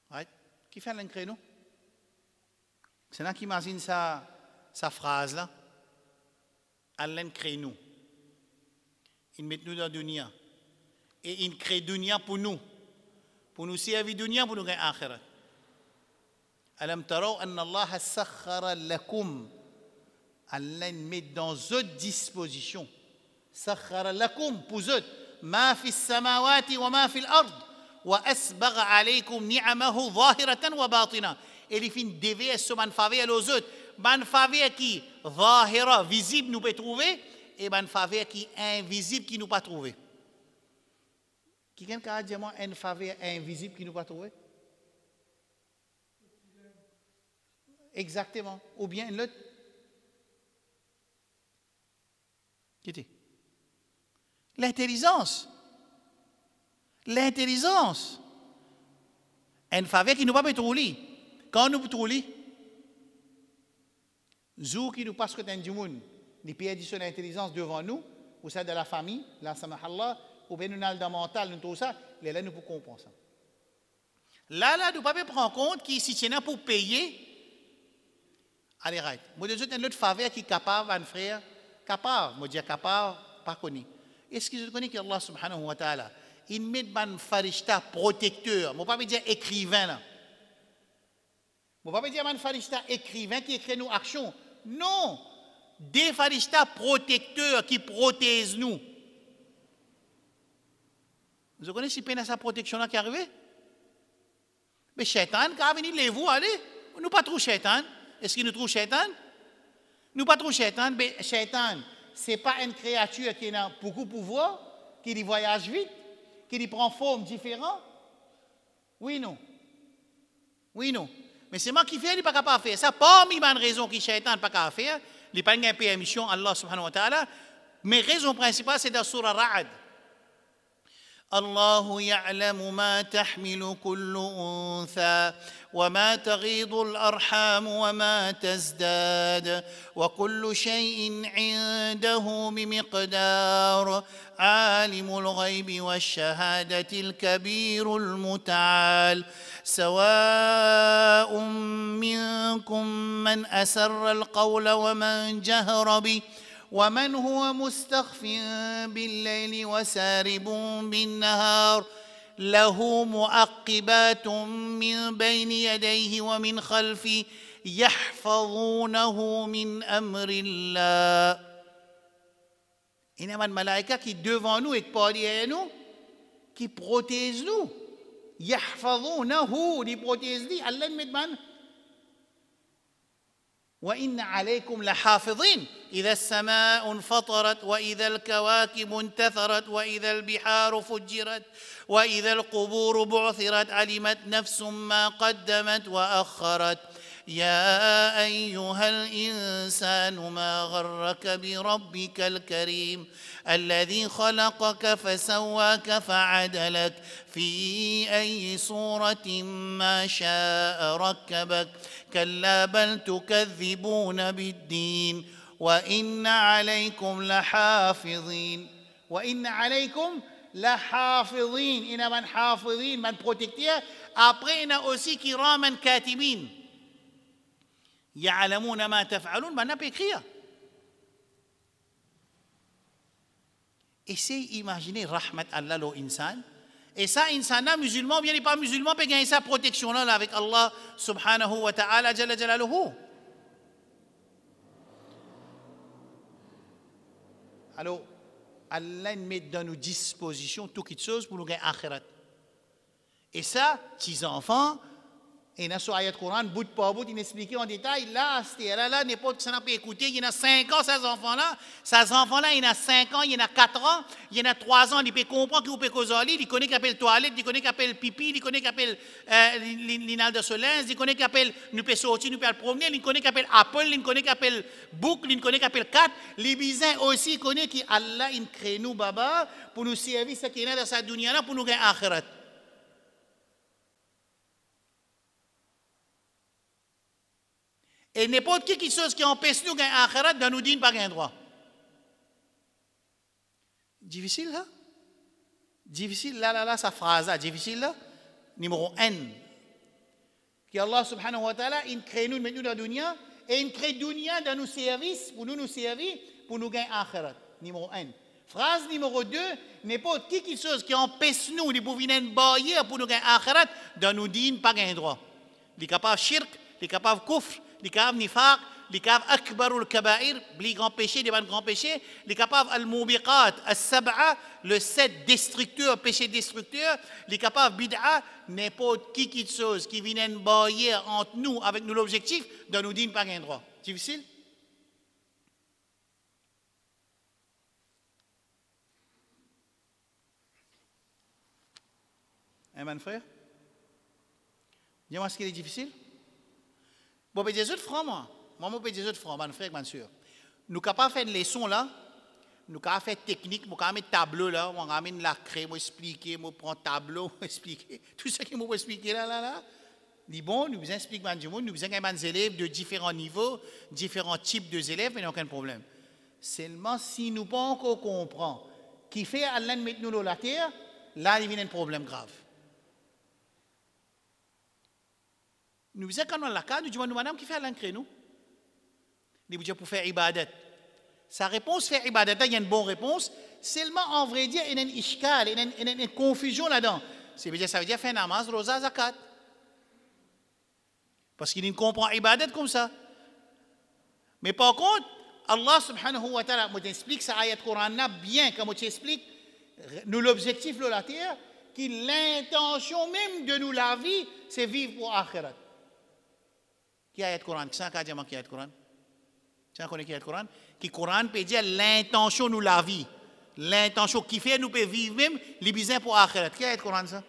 Right? Qui fait Allah crée nous? C'est là qui imagine sa phrase là. Allah crée nous. Il met nous dans la dunya. Et il crée dunya pour nous. Pour nous servir dunya, pour nous gagner akhirat. Alam taraw anna Allah sakhara lakum. Allah met dans d'autres dispositions. Sakhara lakum pour eux. ما في السماوات وما في الأرض وأسبغ عليكم نعمه ظاهرة وباطنة. Il fait une déviation sur une faveur aux autres. Une faveur qui ظاهرة, visible, nous peut trouver, et une faveur qui invisible, qui nous pas trouver. Quelqu'un a dit moi une faveur invisible qui nous pas trouver? Exactement. Ou bien l'autre. Qui dit? L'intelligence. L'intelligence. Une faveur qui nous pas trouver. Quand nous trouver, zou qui nous passe côté du monde, ni perdre son intelligence devant nous, ou ça de la famille, la samahallah, ou bien nous dans le mental, nous tout ça, là nous pouvons comprendre ça. Là, nous ne pouvons pas prendre compte que si tu es pour payer, allez, right. Moi, je dis une autre faveur qui est capable, un frère, capable, moi, je dis capable, pas connu. Est-ce que je connais qu'Allah subhanahu wa ta'ala, il met un farishta protecteur, je ne vais pas dire écrivain là. On ne va pas dire un farishta écrivain qui écrit nos actions. Non. Des farishta protecteurs qui protègent nous. Vous connaissez si sa protection là qui est arrivée? Mais Shaitan, quand venu les vous, allez. Nous pas trop Shaitan. Est-ce qu'il nous trouve Shaitan? Nous pas trop Shaitan. Mais Shaitan, ce n'est pas une créature qui a beaucoup de pouvoir, qui voyage vite, qui prend forme différente. Oui, non. Oui, non. Mais c'est moi qui fais, il n'est pas capable de faire ça. Parmi les raisons qui Shaitan n'est pas capable de faire, il n'est pas une permission Allah subhanahu wa ta'ala. Mais raison principale, c'est dans Surah Ra'ad. الله يعلم ما تحمل كل أنثى وما تغيض الأرحام وما تزداد وكل شيء عنده بمقدار عالم الغيب والشهادة الكبير المتعال سواء منكم من أسر القول ومن جهر به ومن هو مستخف بالليل وسارب بالنهار له معقبات من بين يديه ومن خلفه يحفظونه من أمر الله. Il y a un malaïka qui est devant nous et pas derrière nous, qui protège nous. يحفظونه, il protège lui. Allah met man. وإن عليكم لحافظين إذا السماء انفطرت وإذا الكواكب انتثرت وإذا البحار فجرت وإذا القبور بعثرت علمت نفس ما قدمت وأخرت يا أيها الإنسان ما غرك بربك الكريم الذي خلقك فسواك فعدلك في أي صورة ما شاء ركبك كلا بل تكذبون بالدين وإن عليكم لحافظين وإن عليكم لحافظين إن من حافظين من protecteurs après il y a aussi kiraman katibin يعلمون ما تفعلون من peut écrire. Essayez d'imaginer rahmat Allah lo insan. Et ça, insana musulman, bien n'est pas musulman, peut gagner sa protection là avec Allah subhanahu wa ta'ala jalla jalaluhu. Alors, Allah met dans nos dispositions toutes les choses pour nous gagner akhirat. Et ça, petits enfants, et dans ce ayat Coran, bout par bout, il explique en détail, là, là, n'importe qui s'en a pas écouté, il y en a 5 ans, ces enfants-là, il y en a 5 ans, il y en a 4 ans, il y en a 3 ans, il peut comprendre qu'il peut causer, il connaît qu'il appelle toilette, il connaît qu'il appelle pipi, il connaît qu'il appelle l'inal de solens, il connaît qu'il appelle, nous peut sortir, nous peut promener, il connaît qu'il appelle Apple, il connaît qu'il appelle Book, il connaît qu'il appelle Cat, les bisins aussi connaît qu'Allah, il crée nous, baba, pour nous servir ce qui est dans cette dunya-là, pour nous gagner akhirat. Et n'importe qui chose qui empêche nous gagner akhirat dans nous dire pas gain droit. Difficile là? Difficile là, sa phrase là, difficile là. Numéro 1. Que Allah subhanahu wa ta'ala, il crée nous dans la dunya et il crée dunya dans nos services pour nous servir pour nous gagner akhirat. Numéro 1. Phrase numéro 2. N'importe qui chose qui empêche nous de pouvoir une barrière pour nous gagner akhirat dans nous dire pas gain droit. Il est capable shirk, il est capable kufr, les capables nifaq, les capables akbarul kabair, les grands péchés, les grands péchés, les capables al-mubiqat, al-sab'a, le 7 destructeurs, péché destructeur, les capables bid'a, n'importe qui chose qui vient une barrière entre nous, avec nous l'objectif, de nous dire pas un droit. Difficile? Hein, mon frère? Dis-moi ce qui est difficile? Bon, mais des autres francs, moi, je peux des autres francs, mon frère, ma soeur. Nous sommes capables de faire une leçon là, nous sommes capables de faire technique, nous sommes capables de mettre tableau là, on ramène la craie, moi expliquer, moi prendre tableau, expliquer, tout ce qui m'a expliqué là. Dit bon, nous vous expliquons, nous vous avons des élèves de différents niveaux, différents types d'élèves, mais il n'y a aucun problème. Seulement si nous ne pouvons pas encore comprendre qui fait Allah mettre nous dans la terre, là, il y a un problème grave. Nous disons quand on a la carte, nous disons madame qui fait l'encre nous. Nous disons pour faire ibadat. Sa réponse faire ibadat, il y a une bonne réponse. Seulement en vrai dire, il y a une ishkal, il y a une confusion là-dedans. Ça veut dire faire namaz, rosa, zakat. Parce qu'il comprend ibadat comme ça. Mais par contre, Allah subhanahu wa ta'ala nous explique ça ayat Coran bien, comme tu expliques, nous l'objectif de la terre, que l'intention même de nous la vie, c'est vivre pour akhirat. Qui ayat Coran? Qui ça dit qui ayat Coran? Tu connais qui ayat Coran? Qui Coran peut dire l'intention nous la vie. L'intention qui fait nous peut vivre même les besoins pour akhirat. Qui ayat Coran ça?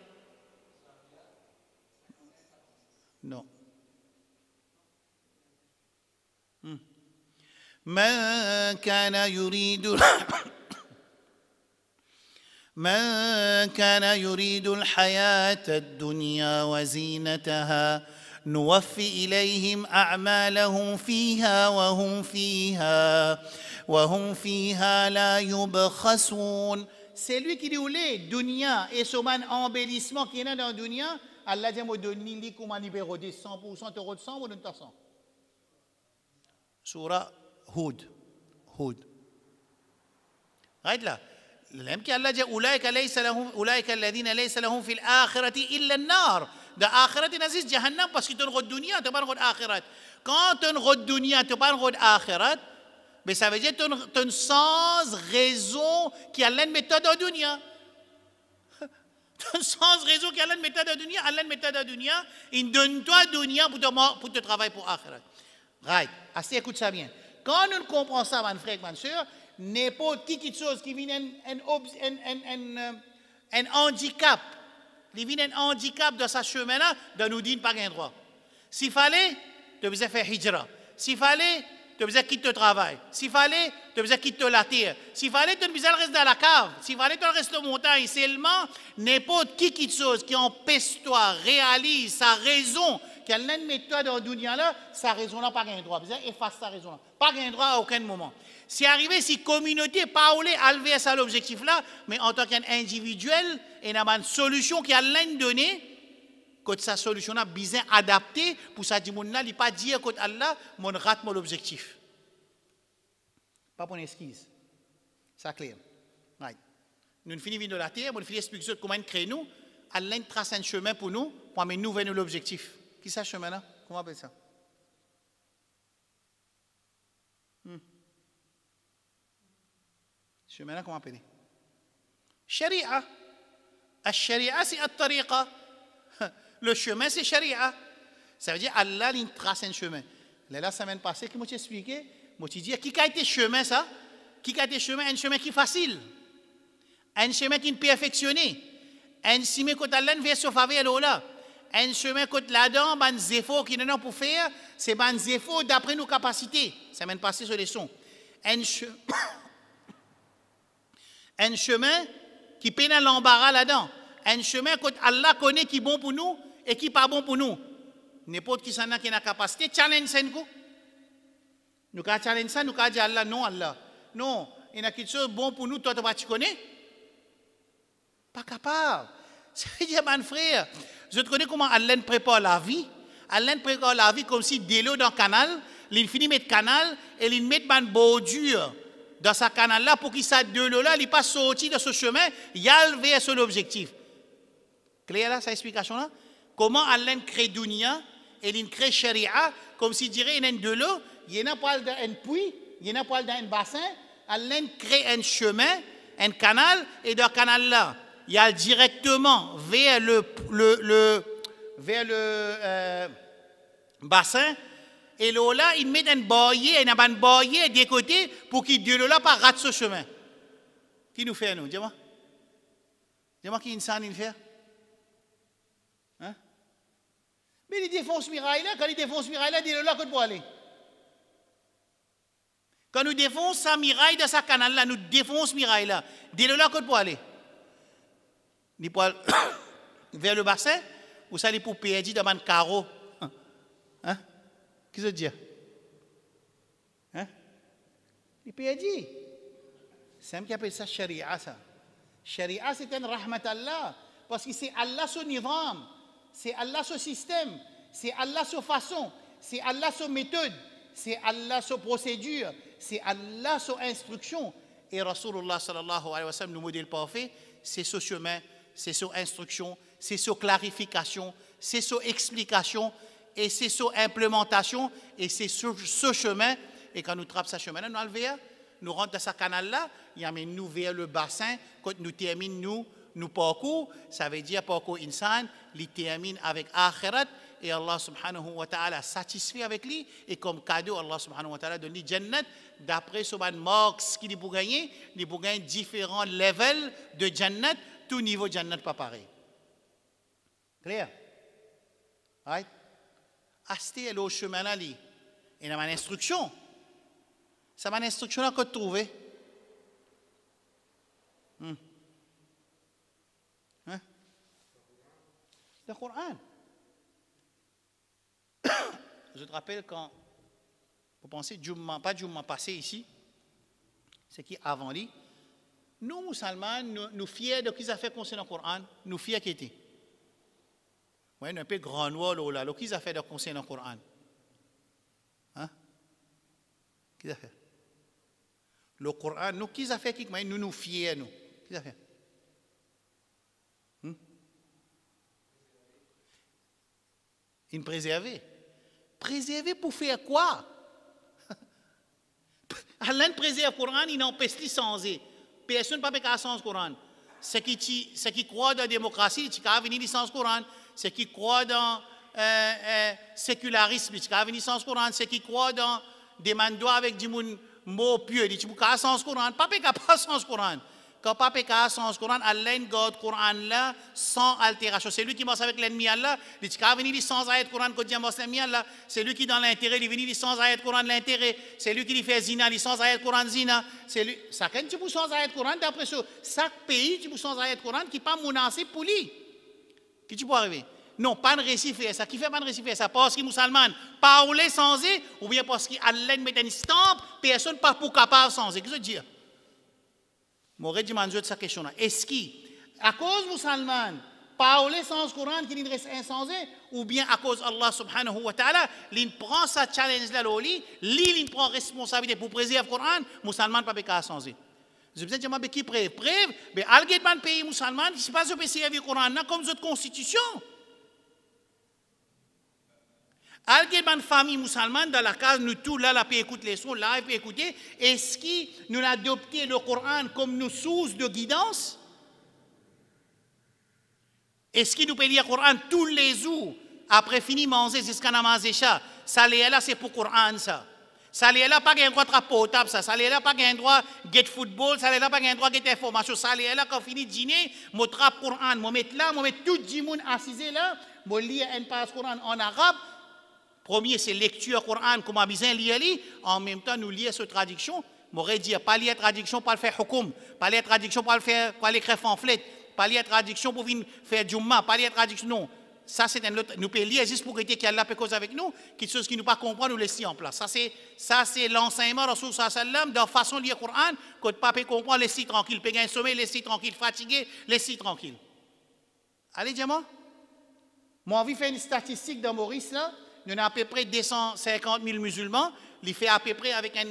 Non. من كان يريد الحياة الدنيا وزينتها نوفي إليهم أعمالهم فيها وهم فيها لا يبخسون. C'est lui qui dit oulé dunya et son embellissement qui est dans la dunya, Allah dit moi donne li comme numéro de 100% euro de 100 ou de 100. Surah Hud. Right là. L'homme qui Allah dit أولئك الذين ليس لهم في الآخرة إلا النار. Dans l'آخرة n'existe Jahannam parce que tu regardes dunya, tu pas regardes akhirat. Quand tu regardes dunya, tu pas regardes akhirat, mais ça veut dire que tu as sans raison qui a une méthode en dunya. Sans raison qui a une méthode en dunya, Allah méthode en dunya, il donne toi dunya pour te travailler pour akhirat. Right. Assez écoute ça bien. Quand nous comprenons ça, mon frère, ma soeur, n'importe qui chose qui vient un handicap, il vient un handicap dans ce chemin-là, de nous dire pas gain droit. S'il fallait, tu devais faire hijra. S'il fallait, tu devais quitter le travail. S'il fallait, tu devais quitter la terre. S'il fallait, tu devais rester dans la cave. S'il fallait, tu restes en montagne. Seulement, n'importe qui chose qui empêche toi, réalise sa raison, qu'il y a une méthode en dunya là, sa raison là pas gain droit. Vous efface sa raison là. Pas gain droit à aucun moment. Si arrivé, si communauté pas oulé alver ça l'objectif là, mais en tant qu'individuel, il y a une solution qui a l'un donné, que sa solution là bien adaptée pour ça dit mon là, il pas dire que Allah mon rate mon objectif. Pas pour une esquisse. Ça clair. Right. Nous finissons de la terre, nous finissons expliquer comment créer nous, Allah trace un chemin pour nous pour amener nous vers l'objectif. Qui est ce chemin-là? Comment on appelle ça? Ce chemin-là, comment on appelle? Sharia. Sharia, c'est at-tariqa. Le chemin, c'est Sharia. Ça veut dire Allah, il trace un chemin. La semaine passée, qui m'a expliqué, m'a dit, qui a été chemin, ça? Qui a été chemin? Un chemin qui est facile. Un chemin qui est perfectionné. Un chemin qui Allah se faveur là. Un chemin côté là-dedans, des efforts qui nous pour faire, c'est des efforts d'après nos capacités. Ça mène passer sur les sons. Un chemin qui peine l'embarras là-dedans. Un chemin que Allah connaît qui est bon pour nous et qui n'est pas bon pour nous. N'importe qui s'en a qui a la capacité, challenge ça. Nous avons challenge ça, nous avons dit Allah, non Allah. Non, il y a quelque chose de bon pour nous, toi tu connais? Pas capable. Ça veut dire, mon frère, je te connais comment Allah prépare la vie. Allah prépare la vie comme si de l'eau dans le canal, il finit de mettre le canal et il met une bordure dans ce canal-là pour qu'il ça de l'eau-là, il pas sorti de ce chemin, il a vers son objectif. Clair là, cette explication-là? Comment Allah crée dunya et il crée sharia, comme s'il dirait il y a de l'eau, il y en a pas dans un puits, il y en a pas dans un bassin, Allah crée un chemin, un canal, et dans ce canal-là, il y a directement vers le bassin, et là, il met un barrière, des côtés pour qu'il de là pas rate ce chemin. Qui nous fait, nous? Dis-moi. Dis-moi qui il fait? Hein? Mais il défonce miraille là, quand il défonce miraille là, de là, que pour aller. Quand nous défonce sa miraille de sa canal là, nous défonce miraille là, de là, que pour aller. Ni pour vers le bassin, ou ça, il pour perdre dans un carreau. Hein? Qu'est-ce que tu dis? Hein? Il perdre. C'est un qui appelle ça sharia, ça. Sharia, c'est un rahmat Allah. Parce que c'est Allah son nizam, c'est Allah son système, c'est Allah son façon, c'est Allah son méthode, c'est Allah son procédure, c'est Allah son instruction. Et Rasulullah sallallahu alayhi wa sallam, le modèle parfait, c'est ce chemin, c'est son instruction, c'est son clarification, c'est son explication. et c'est sur implémentation, et c'est sur ce chemin, et quand nous trappons ce chemin-là, nous allons nous rentrons dans ce canal-là, il amène nous vers le bassin, quand nous terminons nous parcours, ça veut dire parcours insan, il termine avec akhirat, et Allah subhanahu wa ta'ala satisfait avec lui, et comme cadeau, Allah subhanahu wa ta'ala donne lui jannat, d'après ce marques qu'il pour gagner, il pour gagner différents levels de jannat, tout niveau jannat pas pareil. Clair? Right? Acheter le chemin là, et dans ma instruction, ça m'a instruction là que tu trouves. Hein? Le Coran. Je te rappelle quand vous pensez Jumma, pas Jumma passé ici, c'est qui avant lui. Nous, musulmans, nous fiers de ce qu'ils ont fait concernant le Coran, nous fiers qui était. Oui, un peu grand noir là, ce qu'ils ont fait concernant le Coran. Hein? Qu'est-ce qu'ils ont fait? Le Coran, nous, qu'est-ce qu'ils ont fait? Nous nous fiers, nous. Qu'est-ce qu'ils ont fait? Ils préserver. Préserver pour faire quoi? Allah préserve le Coran, il n'empêche pas sans eux. Personne ne peut pas sans le Coran. Ceux qui croient dans la démocratie, ils peuvent venir sans le Coran. Ceux qui croient dans le sécularisme, ils peuvent venir sans le Coran. Ceux qui croient dans des mandois avec des mots pieux, ils peuvent sans le Coran. Pas sans le Coran. Quand papa sans le Coran, Allah garde le Coran là sans altération. C'est lui qui marche avec l'ennemi Allah. Il dit qu'il venir sans ayat Coran quand il marche l'ennemi Allah. C'est lui qui dans l'intérêt, il vient sans ayat Coran l'intérêt. C'est lui qui fait zina, il sans ayat Coran zina. C'est lui. Ça quand tu sans ayat Coran d'après ça, chaque pays tu sans ayat Coran qui pas menacé pour lui. Qui tu peux arriver? Non, pas de récit faire ça. Qui fait pas de récit faire ça? Parce que musulman parler sans eux ou bien parce qu'Allah met une stamp, personne pas pour capable sans eux. Qu'est-ce que je veux dire? M'aurait demandé de cette question-là. Est-ce qu'à cause musulman, parler sans le Coran qui reste insensé, ou bien à cause Allah subhanahu wa ta'ala, il prend sa challenge-là, il prend responsabilité pour préserver le Coran, musulman ne peut pas insensé. Je veux dire, qui preuve? Preuve, mais algéban pays musulman, qui ne se passe pas préserver le Coran comme notre constitution. Algéban famille musulmane, dans la case, nous tous là, la peut écouter les sons, là, peut écouter. Est-ce que nous avons adopté le Coran comme nos sources de guidance? Est-ce que nous pouvons lire le Coran tous les jours, après fini manger jusqu'à namazer ça? Ça, là, c'est pour le Coran, ça. Ça, là, pas un droit de potable, ça. Ça, là, pas un droit de get football, ça, là, pas un droit de get information. Ça, là, quand fini de dîner, je trappe le Coran, je mets là, je mets tout le monde assis là, je lis un passe Coran en arabe. Premier, c'est lecture Coran, comme on besoin de lire. En même temps, nous lire cette traduction. M'aurait dit, pas lire traduction, pas le faire hukum. Pas lire traduction, pas le faire, pas l'écrire pamphlet. Pas lire traduction pour venir faire Jumma. Pas lire traduction, non. Ça, c'est un autre. Nous pouvons lire juste pour que Allah peut cause avec nous. Quelque chose qui nous pas comprendre, nous laisser en place. Ça, c'est l'enseignement de Rasul sallam de la façon de lire Coran. Quand le pape comprend, laissez tranquille. Péguer un sommeil, laissez tranquille. Fatigué, laissez tranquille. Allez, dis-moi. Moi, envie de faire une statistique dans Maurice, là. Nous avons à peu près 250 000 musulmans. Il fait à peu près avec un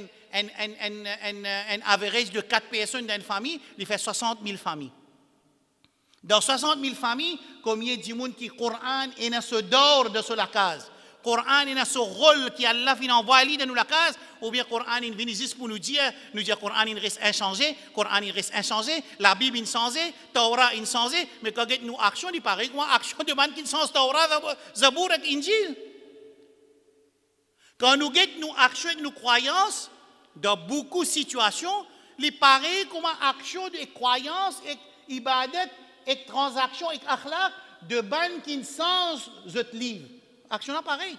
average de 4 personnes dans une famille, il fait 60 000 familles. Dans 60 000 familles, combien de monde qui Coran est dans ce dehors de la case? Coran est dans ce rôle qui Allah vient envoyer dans la case, ou bien Coran est venu juste pour nous dire Coran il reste inchangé, Coran il reste inchangé, la Bible est changée, Torah est inchangée, mais quand nous action, il paraît que action demande qu'il change Torah, Zabour et Injil. Quand nous avons nos actions et nos croyances, dans beaucoup de situations, il paraît comme action de croyances et ibadat et transactions et akhlaq de ban qui ne changent notre livre. Action là pareil.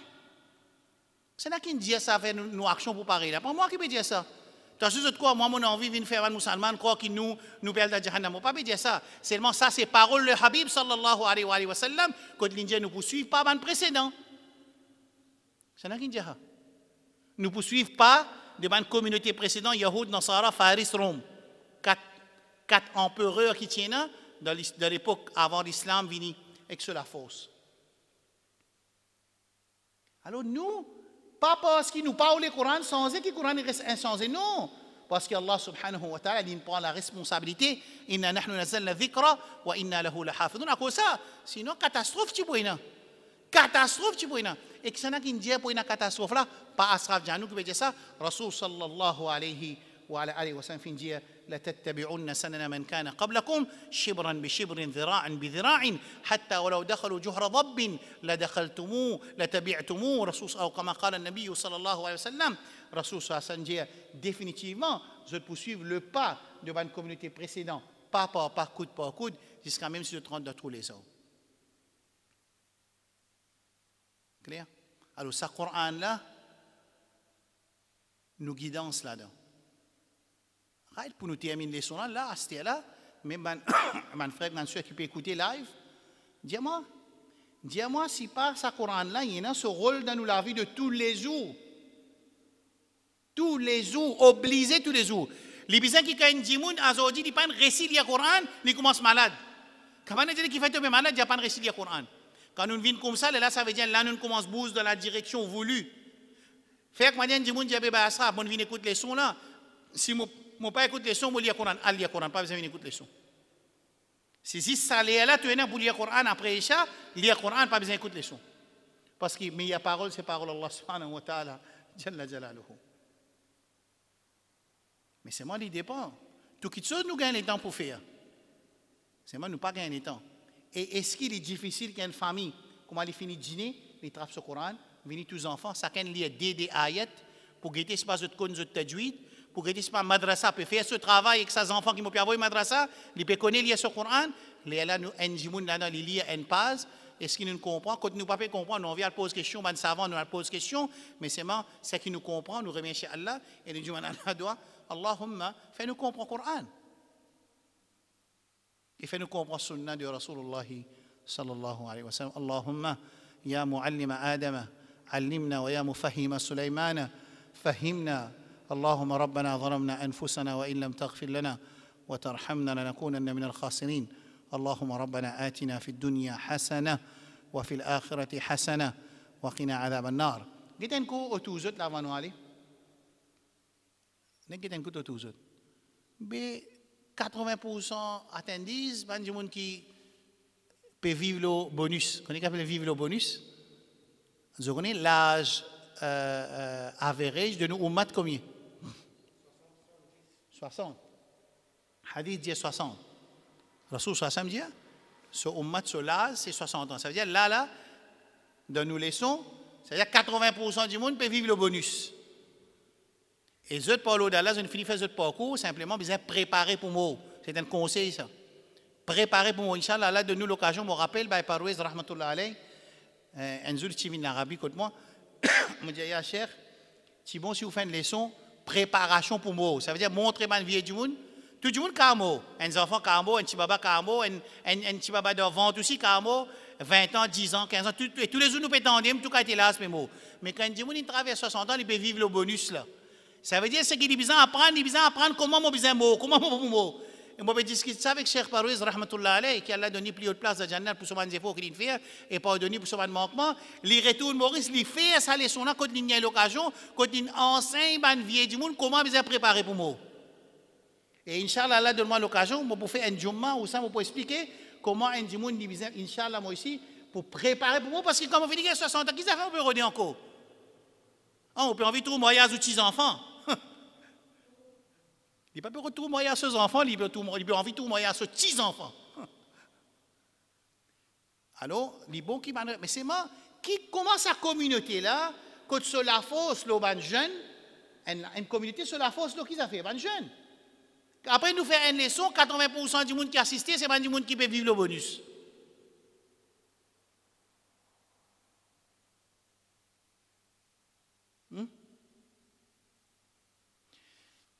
C'est là qui dit ça avec nos actions pour pareil. Pas moi qui peux dire ça. Tu as juste quoi, moi mon envie de faire un musulman croire qu'il nous perd dans Jahannam. Pas dire ça. Seulement ça c'est parole le Habib sallallahu alayhi wa sallam quand l'Indien nous poursuit pas ban précédent. C'est là qui dit ça. Nous ne poursuivons pas devant une communauté précédente, Yahoud, Nasara, Faris, Rome. Quatre empereurs qui tiennent dans l'époque avant l'islam vini avec cela fausse. Alors nous, pas parce qu'il nous parle le Coran sans que le Coran reste insensé, non. Parce qu'Allah subhanahu wa ta'ala, il prend la responsabilité. Inna nahnu nazzalna dhikra wa inna lahu lahafidun. À cause ça, sinon catastrophe tu vois. Catastrophe tu vois. et que ça n'a qu'une dire pour une catastrophe là, pas Asraf Janou qui veut dire ça, Rasul sallallahu alayhi wa sallam fin dire لتتبعن سنن من كان قبلكم شبرا بشبر ذراعا بذراع حتى ولو دخلوا جحر ضب لدخلتموه لتبعتموه رسول أو كما قال النبي صلى الله عليه وسلم رسول صلى الله عليه وسلم dit définitivement je poursuivre le pas de ma communauté précédente pas par pas, coude par coude jusqu'à même si je rentre dans tous les hommes. Clair? Alors ce Coran là nous guidance là-dedans. Pour nous terminer les leçons là, à ce là, même mon frère, mon soeur qui peut écouter live, dis-moi si par ce Coran-là, il y a ce rôle dans la vie de tous les jours. Tous les jours, obligé tous les jours. Les bisans qui ont dit, aujourd'hui, ils ne récit le Coran, ils commencent malade. Quand on dit qu'ils font tomber malade, ils ne récit le Coran. Quand nous venons comme ça, là, ça veut dire là, nous commençons à bouger dans la direction voulue. Fait que moi, je dis, on vient écouter les sons là. Si mon père écoute les sons, je lis le Coran. Je lis le Coran, pas besoin d'écouter les sons. Si ça est là, tu es là pour lire le Coran après Isha, lire le Coran, pas besoin d'écouter les sons. Parce que la parole, c'est la parole d'Allah subhanahu wa ta'ala. Jalla jalaluhu. Mais c'est moi qui dépend. Tout ce chose, nous gagnons le temps pour faire. C'est moi, nous pas gagner le temps. Et est-ce qu'il est difficile qu'il y ait une famille, comment elle finit de dîner, ils trappent ce Coran, venir tous les enfants, chacun lit des ayats pour guetter ce pas de con, de tajwid, pour que ce madrasa peut faire ce travail avec ses enfants qui m'ont pu avoir madrasa, ils peuvent connaître ce Coran, les là nous enjimoun là dans les lire en paz, est-ce qu'ils nous comprennent? Quand nous pas comprendre, on vient poser question, ben savant nous pose question, mais c'est moi ce qui nous comprend, nous remercions Allah et nous disons Allah doit, Allahumma fais-nous comprendre le Coran. Et fais-nous comprendre sunna de Rasulullah sallallahu alayhi wa sallam. Allahumma ya muallima Adama, allimna wa ya mufahima Sulaymana, fahimna. اللهم ربنا ظلمنا أنفسنا وإن لم تغفر لنا وترحمنا لنكونن من الخاسرين اللهم ربنا آتنا في الدنيا حسنة وفي الآخرة حسنة وقنا عذاب النار جيتنكو أتوزت لافانوالي نجيتنكو أتوزت ب 80% attendees ban gens qui peut vivre le bonus qu'on appelle vivre le bonus je connais l'âge average de nous ummat combien 60. Hadith dit 60. Rasul 60 dit, ce ummat, ce l'âge, c'est 60 ans. Ça veut dire, là, dans nous leçons, c'est-à-dire 80% du monde peut vivre le bonus. Et les autres parlent d'Allah, ils ont fini de faire les autres parcours, simplement, ils ont préparé pour moi. C'est un conseil, ça. Préparer pour moi, Inch'Allah, là, de nous l'occasion, je me rappelle, Parouez, rahmatullah alayh, un jour, je suis venu en Arabie, contre moi, je me dis, ya cher, si bon, si vous faites une leçon, préparation pour moi. Ça veut dire montrer ma vie du monde. Tout le monde carmo. Un enfant carmo, un petit baba carmo, un petit baba de vente aussi carmo, 20 ans, 10 ans, 15 ans. Tous les jours, nous pétons, tout cas, été là, ce mot. Mais quand il traverse 60 ans, il peut vivre le bonus là. Ça veut dire ce qu'il a besoin d'apprendre comment mon besoin mot, comment mon mot. Et moi, je discute ça avec Cheikh Parouez, rahmatullah alayh, qui a donné plus haute place de Jannat pour ce efforts qu'il fait et pas donné pour ce manquement. Il retourne Maurice, il fait sa leçon là quand il y a l'occasion, quand il enseigne ban vie du monde comment bien préparer pour moi. Et Inch'Allah, là, donne-moi l'occasion, pour faire un jumma ou ça, pour expliquer comment un du monde, Inch'Allah, moi ici, pour préparer pour moi, parce que comme on fait 60 ans, qui ça fait, on peut redire encore. On peut envie de trouver moyen aux petits enfants. Il n'a pas pu retrouver moyen à ses enfants, il a envie de trouver moyen à ses petits enfants. Alors, les bons qui m'en... Mais c'est moi qui commence à communauté là, quand sur la force, le ban jeune, une communauté sur la force, qui ça fait, ban jeune. Après, nous faisons une leçon, 80% du monde qui assiste, c'est ban du monde qui peut vivre le bonus.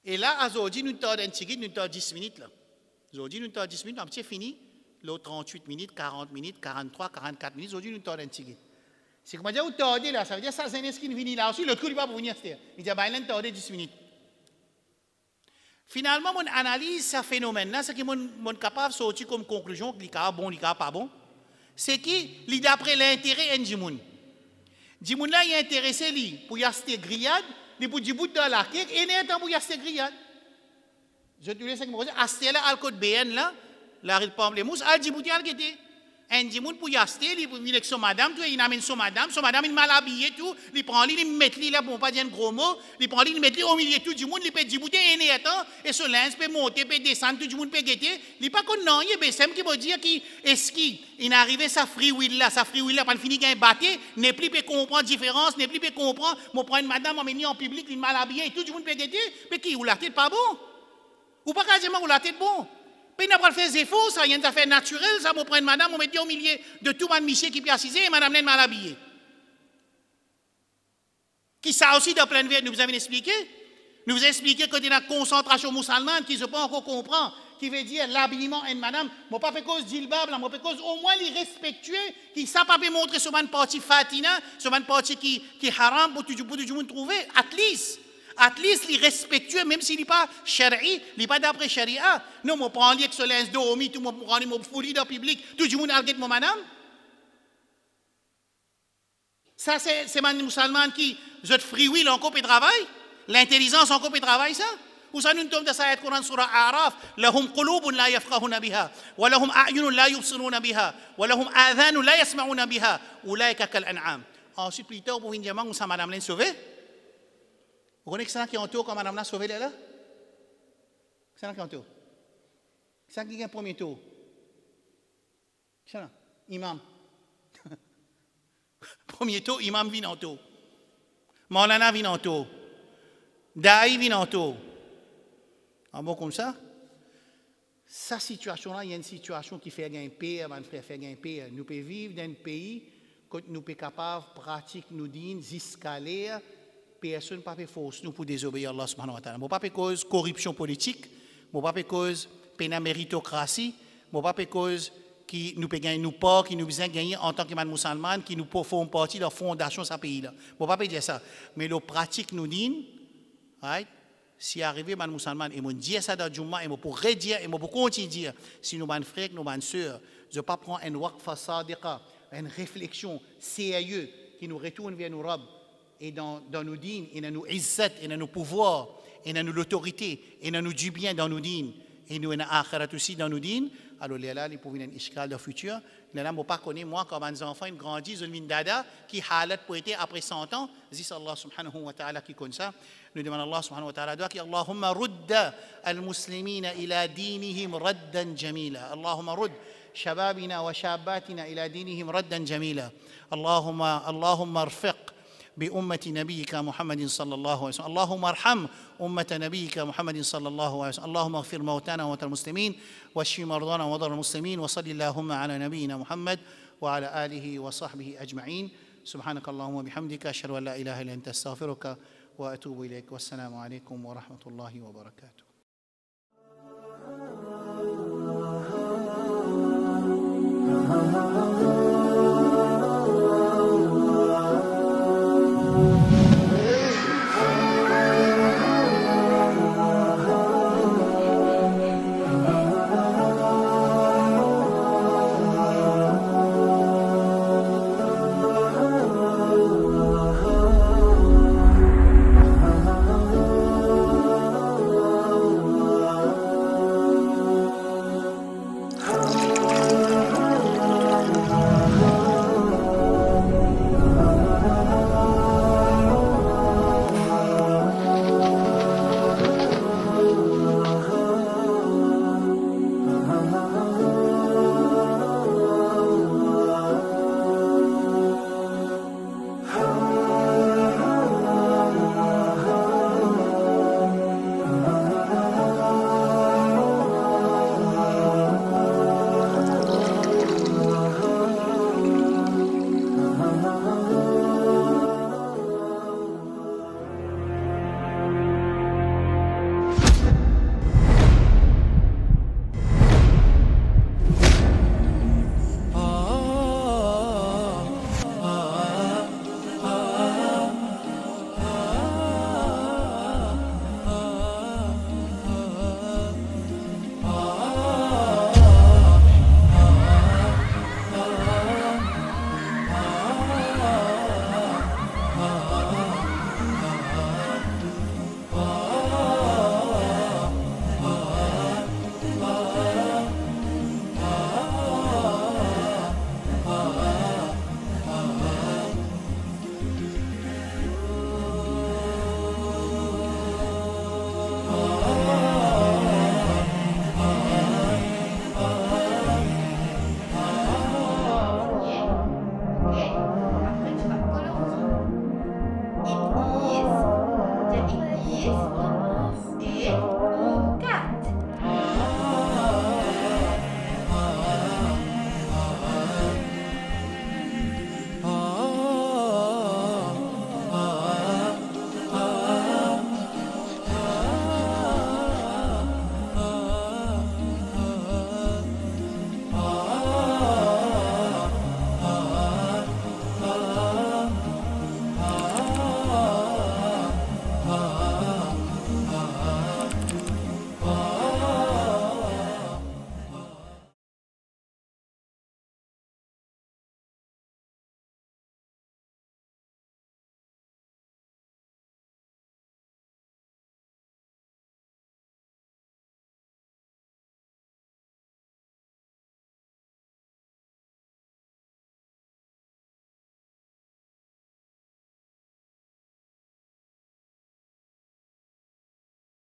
Et là, aujourd'hui, nous avons un petit guide, nous avons 10 minutes. Aujourd'hui, nous avons 10 minutes, on a fini. L'autre 38 minutes, 40 minutes, 43, 44 minutes. Aujourd'hui, nous avons un petit guide. C'est comme dire, vous avez là, ça veut dire ça, c'est un qui vient là aussi, l'autre coup, il va venir. Il dit, bah, il a 10 minutes. Finalement, mon analyse, ce phénomène-là, c'est que mon capable de sortir comme conclusion, qu'il y a bon, il y a pas bon, c'est que, d'après l'intérêt du monde. Du monde là, il est intéressé pour y acheter grillade. Il pour du bout de la cake et il y a un temps pour y acheter grillade. Je te laisse me dire, acheter là, al code BN là, la rue de Pamble les mousses, al Djibouti al gueté. Un dit pour y acheter, il vient avec son madame, il amène son madame, il mal habillé tout, il prend lui, il met lui là pour pas dire un gros mot, il prend lui, il met lui au milieu tout du monde, il peut dire bouteille et et ce linge peut monter, peut descendre, tout le monde peut guetter, il pas qu'on non, il c'est qui veut dire qui est-ce qu'il est arrivé sa free will là, pas fini qu'il battre, n'est plus peut comprendre différence, n'est plus peut comprendre, moi prendre une madame emmener en public, il mal habillé, tout le monde peut guetter, mais qui ou la tête pas bon. Ou pas quasiment ou la tête bon. Puis n'a pas fait des efforts, ça, il y a une affaire naturelle, ça, on prend une madame, on met au milieu de tout le monsieur qui peut assister et madame n'est mal habillée. Qui ça aussi dans plein de nous avez expliqué? Nous vous expliqué que dans la concentration musulmane, qui ne pas encore comprendre, qui veut dire l'habillement et madame, moi pas fait cause d'ilbab, moi pas cause au moins les respectueux, qui ça pas peut montrer sur une partie fatina, sur une partie qui haram pour tout le monde trouver, at least les respectueux, même s'il n'est pas shari'i, il n'est pas d'après sharia. Non, je prends les excellences d'Omi, tout le monde prend les foulis dans le public, tout le monde a regardé mon madame. Ça, c'est les musulmans qui, je free will encore peut travailler, l'intelligence encore peut travailler, ça. Ou ça nous tombe dans cette Coran surah Araf, lahum qulubun la yafqahuna biha, wa lahum a'yunun la yubsiruna biha, wa lahum adhanun la yasma'una biha, ulaika kal an'am. Ensuite, plus tard, pour une diamant, où ça madame l'a sauvé. Vous connaissez ça qui est en tour quand madame l'a sauvé là? C'est ça qui est en tour. C'est ça qui est en premier tour. C'est ça, imam. Premier tour, imam vient en tour. Maulana vient en tour. Daï vient en tour. En bon comme ça, sa situation-là, il y a une situation qui fait gagner paix, mon frère fait gagner paix. Nous pouvons vivre dans un pays que nous sommes capables de pratiquer, nous dire, escalader. Personne ne peut pas forcer nous pour désobéir à Allah subhanahu wa ta'ala. Je ne peux pas cause corruption politique, je ne peux pas cause pénal méritocratie, je ne peux pas cause qui nous peut gagner nous pas, qui nous besoin gagner en tant que musulmans, qui nous font partie de la fondation de ce pays-là. Je ne peux pas dire ça. Mais la pratique nous dit, right? Si arrivé man musulman et me dire ça dans le Jumma et me pour redire et me pour continuer dire si nous ban frères, nous ban sœurs, je pas prendre un waqfa sadiqa, une réflexion sérieuse qui nous retourne vers nos Rabb. Et dans nos dînes, et dans nos izzat, et dans nos pouvoirs, et dans nos autorités, et dans nos du bien dans nos dînes, et nous, dans l'akhirat aussi dans nos dînes, alors là, ils peuvent avoir un iskal dans le futur. Là, je ne pas connaître, moi, comme un enfant, ils grandissent, ils ont une dada, qui halat pour être après 100 ans, c'est Allah subhanahu wa ta'ala qui connaît ça. Nous demandons Allah subhanahu wa ta'ala, qui Allahumma rudda al-muslimina ila dinihim raddan jamila. Allahumma rudd shababina wa shabatina ila dinihim raddan jamila. Allahumma arfiq بأمة نبيك محمد صلى الله عليه وسلم اللهم ارحم أمة نبيك محمد صلى الله عليه وسلم اللهم اغفر موتانا وموتى المسلمين واشف مرضانا ومرضى المسلمين وصل اللهم على نبينا محمد وعلى آله وصحبه أجمعين سبحانك اللهم وبحمدك أشهد أن لا إله إلا أنت أستغفرك وأتوب إليك والسلام عليكم ورحمة الله وبركاته.